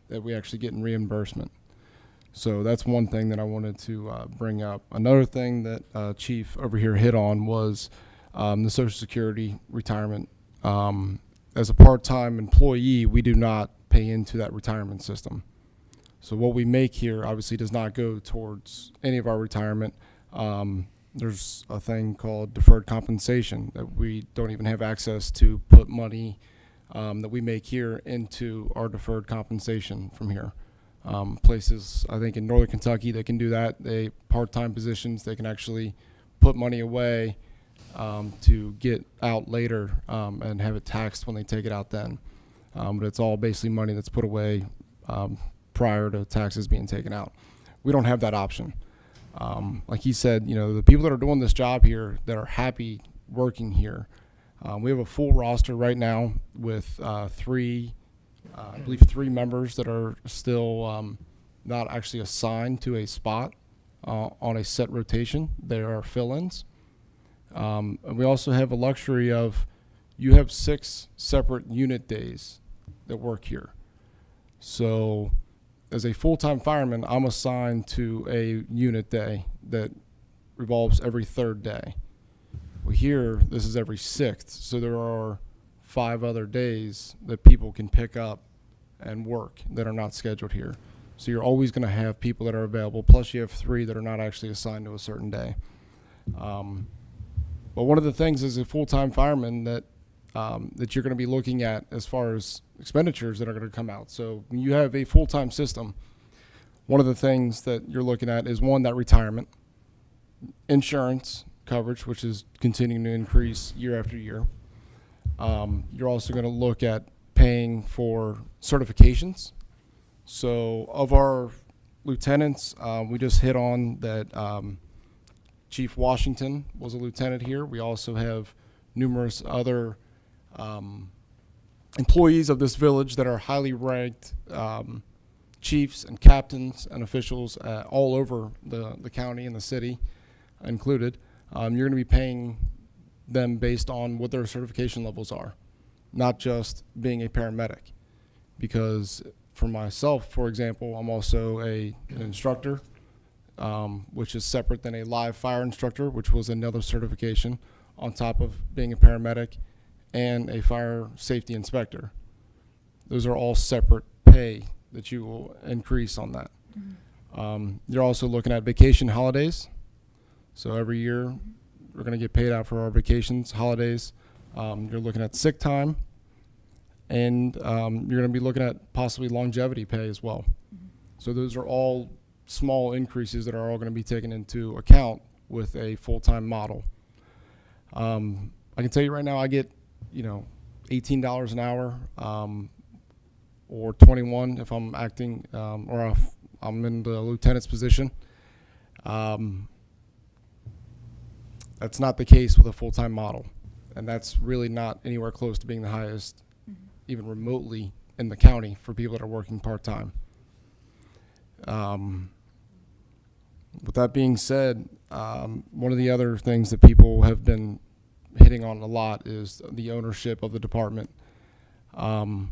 that we actually get in reimbursement. So that's one thing that I wanted to bring up. Another thing that Chief over here hit on was the Social Security retirement. As a part-time employee, we do not pay into that retirement system. So what we make here obviously does not go towards any of our retirement. There's a thing called deferred compensation that we don't even have access to put money that we make here into our deferred compensation from here. Places, I think in Northern Kentucky, they can do that. They part-time positions, they can actually put money away to get out later and have it taxed when they take it out then. But it's all basically money that's put away prior to taxes being taken out. We don't have that option. Like he said, the people that are doing this job here that are happy working here, we have a full roster right now with I believe three members that are still not actually assigned to a spot on a set rotation. They are fill-ins. And we also have a luxury of you have 6 separate unit days that work here. So as a full-time fireman, I'm assigned to a unit day that revolves every 3rd day. Well, here, this is every 6th, so there are 5 other days that people can pick up and work that are not scheduled here. So you're always going to have people that are available, plus you have 3 that are not actually assigned to a certain day. But one of the things as a full-time fireman that you're going to be looking at as far as expenditures that are going to come out. So when you have a full-time system, one of the things that you're looking at is, one, that retirement, insurance coverage, which is continuing to increase year after year. You're also going to look at paying for certifications. So of our lieutenants, we just hit on that Chief Washington was a lieutenant here. We also have numerous other employees of this village that are highly ranked chiefs and captains and officials all over the county and the city included. You're going to be paying them based on what their certification levels are, not just being a paramedic. Because for myself, for example, I'm also an instructor, which is separate than a live fire instructor, which was another certification on top of being a paramedic, and a fire safety inspector. Those are all separate pay that you will increase on that. You're also looking at vacation holidays. So every year we're going to get paid out for our vacations, holidays. You're looking at sick time, and you're going to be looking at possibly longevity pay as well. So those are all small increases that are all going to be taken into account with a full-time model. I can tell you right now, I get, $18 an hour, or 21 if I'm acting, or if I'm in the lieutenant's position. That's not the case with a full-time model, and that's really not anywhere close to being the highest, even remotely, in the county for people that are working part-time. With that being said, one of the other things that people have been hitting on a lot is the ownership of the department. Some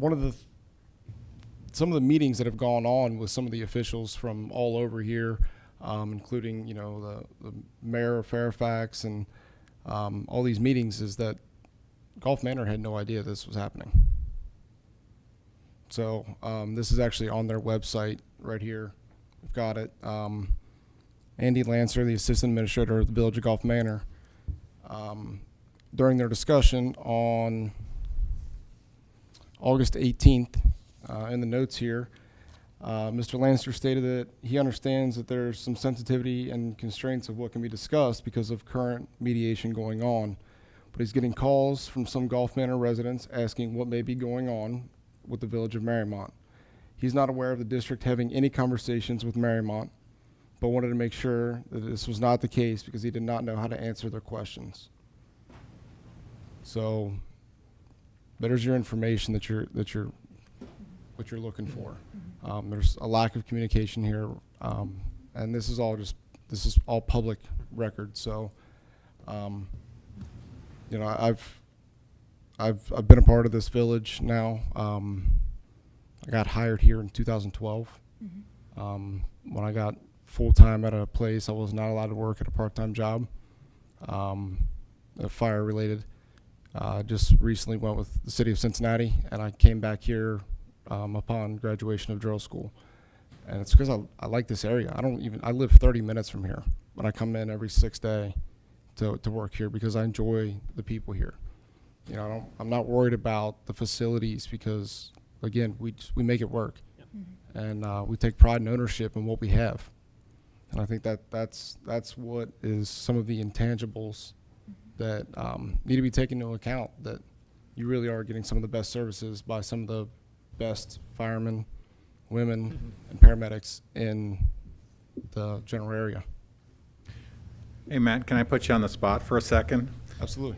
of the meetings that have gone on with some of the officials from all over here, including the mayor of Fairfax and all these meetings, is that Gulf Manor had no idea this was happening. So this is actually on their website right here. We've got it. Andy Lancer, the assistant administrator of the Village of Gulf Manor, during their discussion on August 18th, in the notes here, Mr. Lancer stated that he understands that there's some sensitivity and constraints of what can be discussed because of current mediation going on. But he's getting calls from some Gulf Manor residents asking what may be going on with the Village of Mariemont. He's not aware of the district having any conversations with Mariemont, but wanted to make sure that this was not the case because he did not know how to answer their questions. So there's your information that you're looking for. There's a lack of communication here, and this is all public record. So, you know, I've been a part of this village now. I got hired here in 2012. When I got full-time at a place, I was not allowed to work at a part-time job, fire related. Just recently went with the city of Cincinnati, and I came back here upon graduation of drill school. And it's because I like this area. I live 30 minutes from here, but I come in every 6th day to work here because I enjoy the people here. You know, I'm not worried about the facilities because, again, we make it work. And we take pride and ownership in what we have. And I think that's what is some of the intangibles that need to be taken into account, that you really are getting some of the best services by some of the best firemen, women, and paramedics in the general area. Hey, Matt, can I put you on the spot for a second? Absolutely.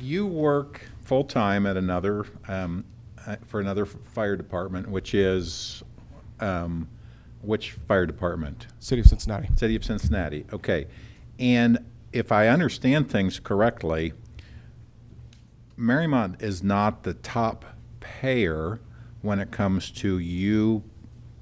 You work full-time at another, for another fire department, which is, which fire department? City of Cincinnati. City of Cincinnati, okay. And if I understand things correctly, Mariemont is not the top payer when it comes to you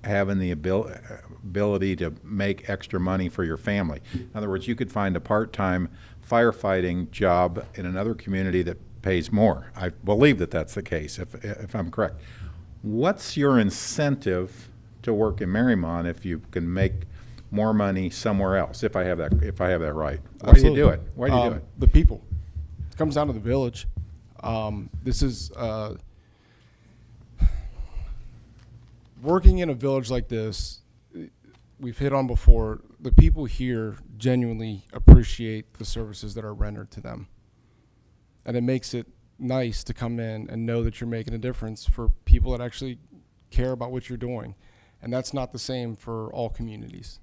having the ability to make extra money for your family. In other words, you could find a part-time firefighting job in another community that pays more. I believe that that's the case, if I'm correct. What's your incentive to work in Mariemont if you can make more money somewhere else? If I have that right, why do you do it? Why do you do it? The people. It comes down to the village. This is working in a village like this. We've hit on before. The people here genuinely appreciate the services that are rendered to them, and it makes it nice to come in and know that you're making a difference for people that actually care about what you're doing. And that's not the same for all communities.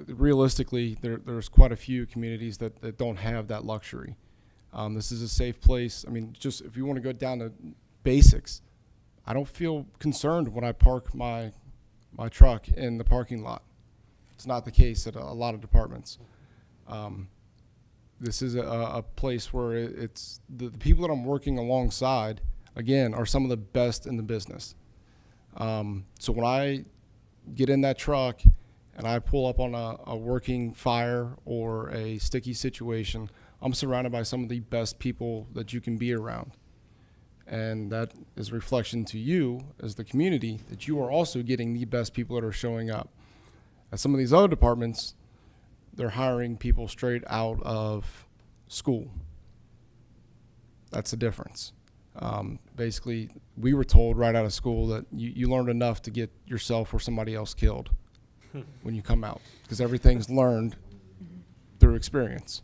Realistically, there's quite a few communities that don't have that luxury. This is a safe place. I mean, just if you want to go down to basics, I don't feel concerned when I park my truck in the parking lot. It's not the case at a lot of departments. This is a place where it's the people that I'm working alongside, again, are some of the best in the business. So when I get in that truck and I pull up on a working fire or a sticky situation, I'm surrounded by some of the best people that you can be around. And that is a reflection to you as the community that you are also getting the best people that are showing up. At some of these other departments, they're hiring people straight out of school. That's the difference. Basically, we were told right out of school that you learned enough to get yourself or somebody else killed when you come out, because everything's learned through experience.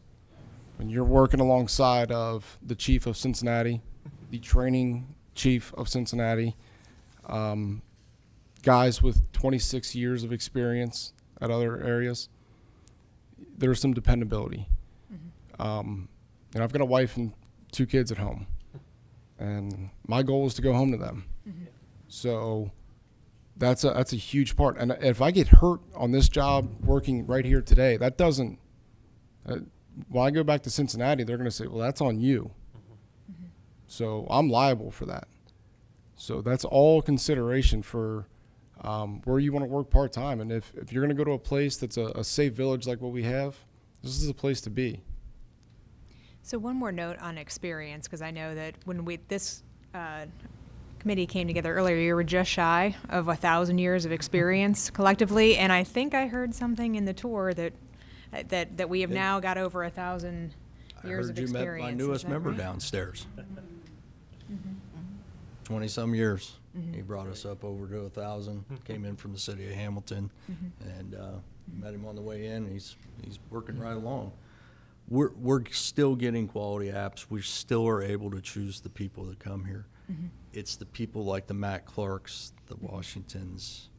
When you're working alongside of the chief of Cincinnati, the training chief of Cincinnati, guys with 26 years of experience at other areas, there's some dependability. And I've got a wife and 2 kids at home, and my goal is to go home to them. So that's a huge part. And if I get hurt on this job working right here today, that doesn't, when I go back to Cincinnati, they're going to say, well, that's on you. So I'm liable for that. So that's all consideration for where you want to work part-time. And if you're going to go to a place that's a safe village like what we have, this is a place to be. So one more note on experience, because I know that when this committee came together earlier, you were just shy of 1,000 years of experience collectively, and I think I heard something in the tour that we have now got over 1,000 years of experience. I heard you met my newest member downstairs. 20-some years. He brought us up over to 1,000, came in from the city of Hamilton, and met him on the way in. He's working right along. We're still getting quality apps. We still are able to choose the people that come here. It's the people like the Matt Clarks, the Washingtons,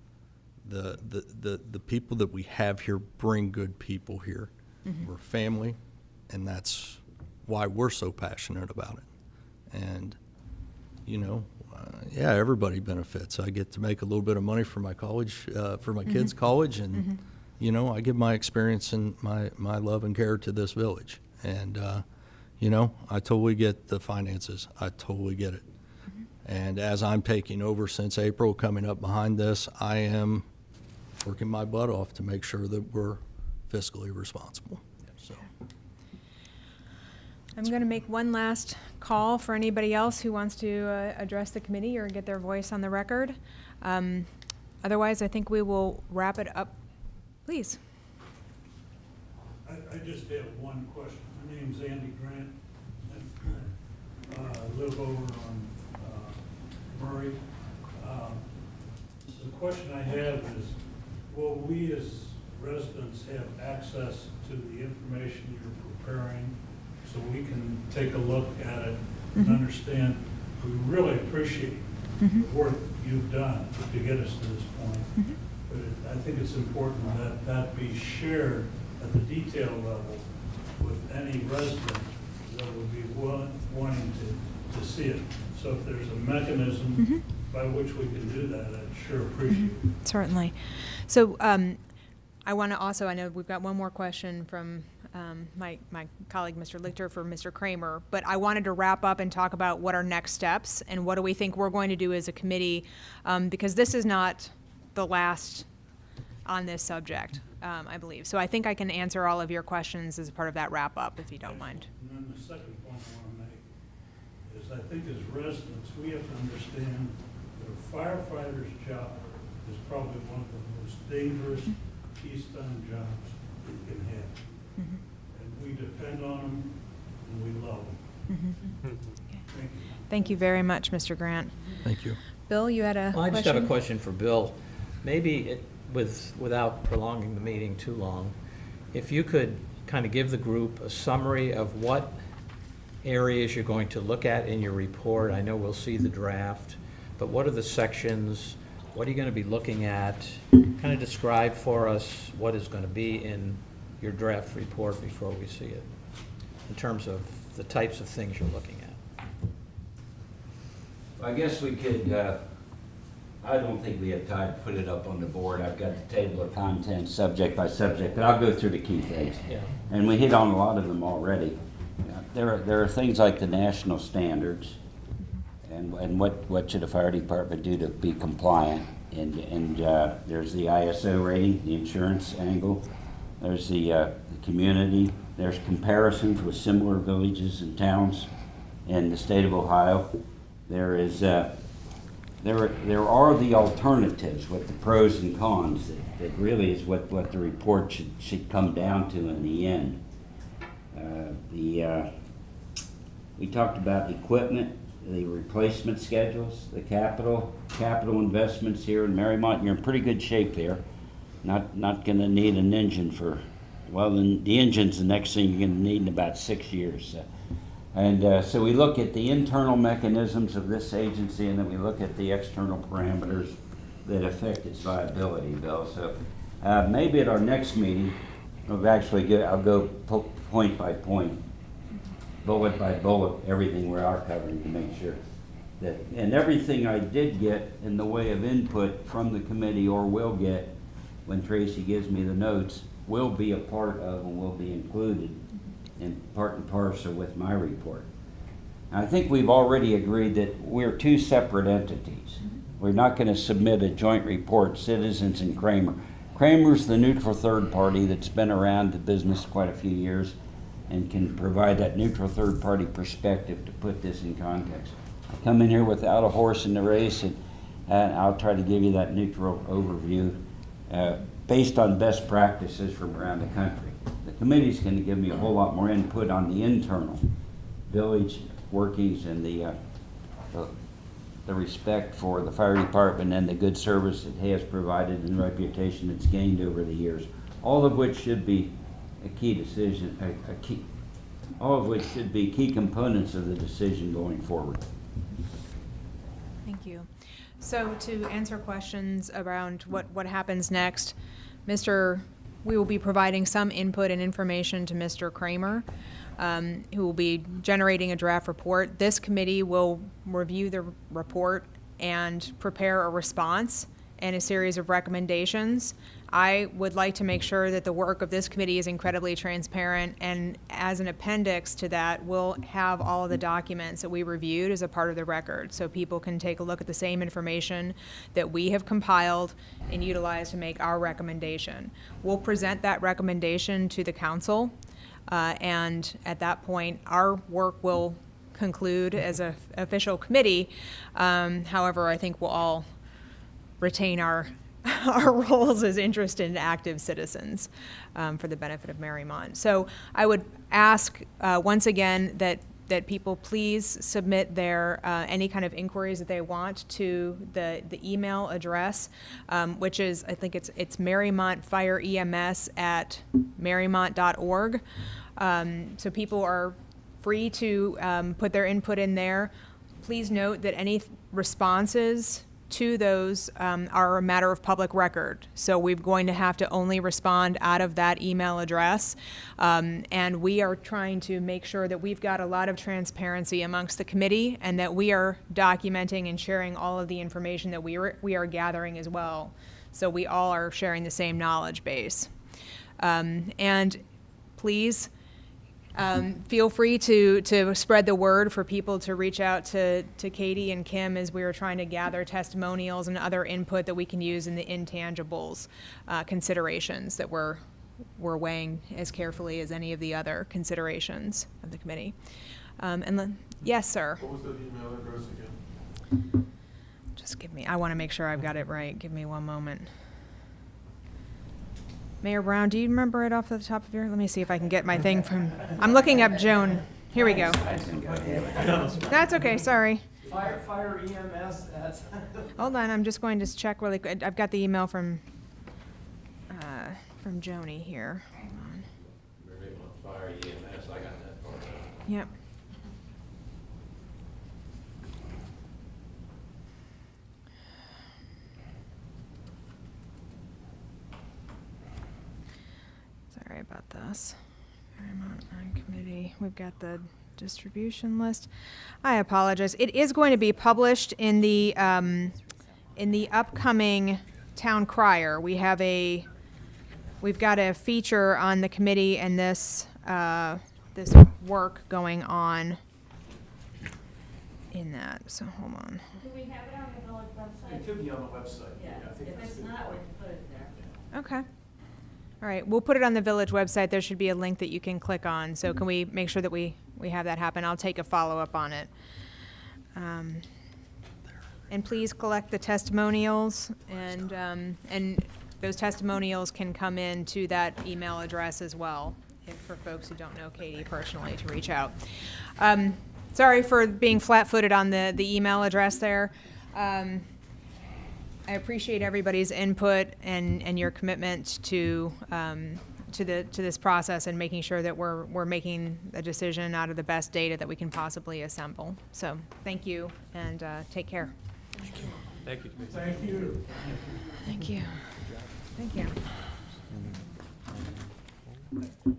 the people that we have here bring good people here. We're family, and that's why we're so passionate about it. And, you know, yeah, everybody benefits. I get to make a little bit of money for my college, for my kids' college, and you know, I give my experience and my love and care to this village. And you know, I totally get the finances. I totally get it. And as I'm taking over since April, coming up behind this, I am working my butt off to make sure that we're fiscally responsible. So. I'm going to make one last call for anybody else who wants to address the committee or get their voice on the record. Otherwise, I think we will wrap it up. Please. I just have one question. My name's Andy Grant. I live over on Murray. The question I have is, will we as residents have access to the information you're preparing so we can take a look at it and understand? We really appreciate the work you've done to get us to this point. But I think it's important that that be shared at the detail level with any resident that would be wanting to see it. So if there's a mechanism by which we can do that, I'd sure appreciate it. Certainly. So I want to also, I know we've got one more question from my colleague, Mr. Lichter, for Mr. Kramer, but I wanted to wrap up and talk about what are next steps and what do we think we're going to do as a committee, because this is not the last on this subject, I believe. So I think I can answer all of your questions as part of that wrap up, if you don't mind. And then the second point I want to make is I think as residents, we have to understand that a firefighter's job is probably one of the most dangerous keystone jobs you can have. And we depend on them and we love them. Thank you. Thank you very much, Mr. Grant. Thank you. Bill, you had a Well, I question? just have a question for Bill. Maybe without prolonging the meeting too long, if you could kind of give the group a summary of what areas you're going to look at in your report. I know we'll see the draft, but what are the sections? What are you going to be looking at? Kind of describe for us what is going to be in your draft report before we see it, in terms of the types of things you're looking at. I guess we could, I don't think we have time to put it up on the board. I've got the table of contents subject by subject, but I'll go through the key things. Yeah. And we hit on a lot of them already. There are things like the national standards and what should a fire department do to be compliant. And there's the ISO rating, the insurance angle. There's the community. There's comparisons with similar villages and towns in the state of Ohio. There is there are the alternatives with the pros and cons that really is what the report should come down to in the end. We talked about equipment, the replacement schedules, the capital investments here in Mariemont. You're in pretty good shape there. Not going to need an engine for, well, the engine's the next thing you're going to need in about 6 years. So we look at the internal mechanisms of this agency, and then we look at the external parameters that affect its viability, Bill. So maybe at our next meeting, I'll go point by point, bullet by bullet, everything we are covering to make sure that, and everything I did get in the way of input from the committee or will get when Tracy gives me the notes will be a part of and will be included in part and parcel with my report. I think we've already agreed that we're two separate entities. We're not going to submit a joint report, Citizens and Kramer. Kramer's the neutral third party that's been around the business quite a few years, and can provide that neutral third-party perspective to put this in context. I come in here without a horse in the race, and I'll try to give you that neutral overview based on best practices from around the country. The committee's going to give me a whole lot more input on the internal village workings and the respect for the fire department and the good service it has provided and the reputation it's gained over the years. All of which should be a key decision, all of which should be key components of the decision going forward. Thank you. So to answer questions around what happens next, we will be providing some input and information to Mr. Kramer, who will be generating a draft report. This committee will review the report and prepare a response and a series of recommendations. I would like to make sure that the work of this committee is incredibly transparent, and as an appendix to that, we'll have all of the documents that we reviewed as a part of the record, so people can take a look at the same information that we have compiled and utilized to make our recommendation. We'll present that recommendation to the council, and at that point, our work will conclude as an official committee. However, I think we'll all retain our roles as interested and active citizens for the benefit of Mariemont. So I would ask once again that people please submit their any kind of inquiries that they want to the email address, which is, I think it's Mariemont Fire EMS at mariemont.org. So people are free to put their input in there. Please note that any responses to those are a matter of public record. So we're going to have to only respond out of that email address. And we are trying to make sure that we've got a lot of transparency amongst the committee and that we are documenting and sharing all of the information that we are gathering as well. So we all are sharing the same knowledge base. And please, feel free to spread the word for people to reach out to Katie and Kim as we were trying to gather testimonials and other input that we can use in the intangibles considerations that we're weighing as carefully as any of the other considerations of the committee. Yes, sir. What was that email address again? Just I want to make sure I've got it right. Give me one moment. Mayor Brown, do you remember it off the top of your? Let me see if I can get my thing from. I'm looking up Joan. Here we go. That's okay. Sorry. Fire EMS. Hold on. I'm just going to check really quick. I've got the email from Joni here. Hold on. Mariemont Fire EMS. I got that part. Yep. Sorry about this. Mariemont committee. We've got the distribution list. I apologize. It is going to be published in the upcoming town crier. We've got a feature on the committee and this work going on in that. So hold on. Do we have it on the village website? It could be on the website. Yeah, I think if that's it's a good not, we point. can put it there. Okay. All right, we'll put it on the village website. There should be a link that you can click on. So can we make sure that we have that happen? I'll take a follow-up on it. And please collect the testimonials, and those testimonials can come in to that email address as well, for folks who don't know Katie personally, to reach out. Sorry for being flat-footed on the email address there. I appreciate everybody's input and your commitment to this process and making sure that we're making a decision out of the best data that we can possibly assemble. So thank you, and take care. Thank you. Thank you. Thank you. Thank you. Thank you.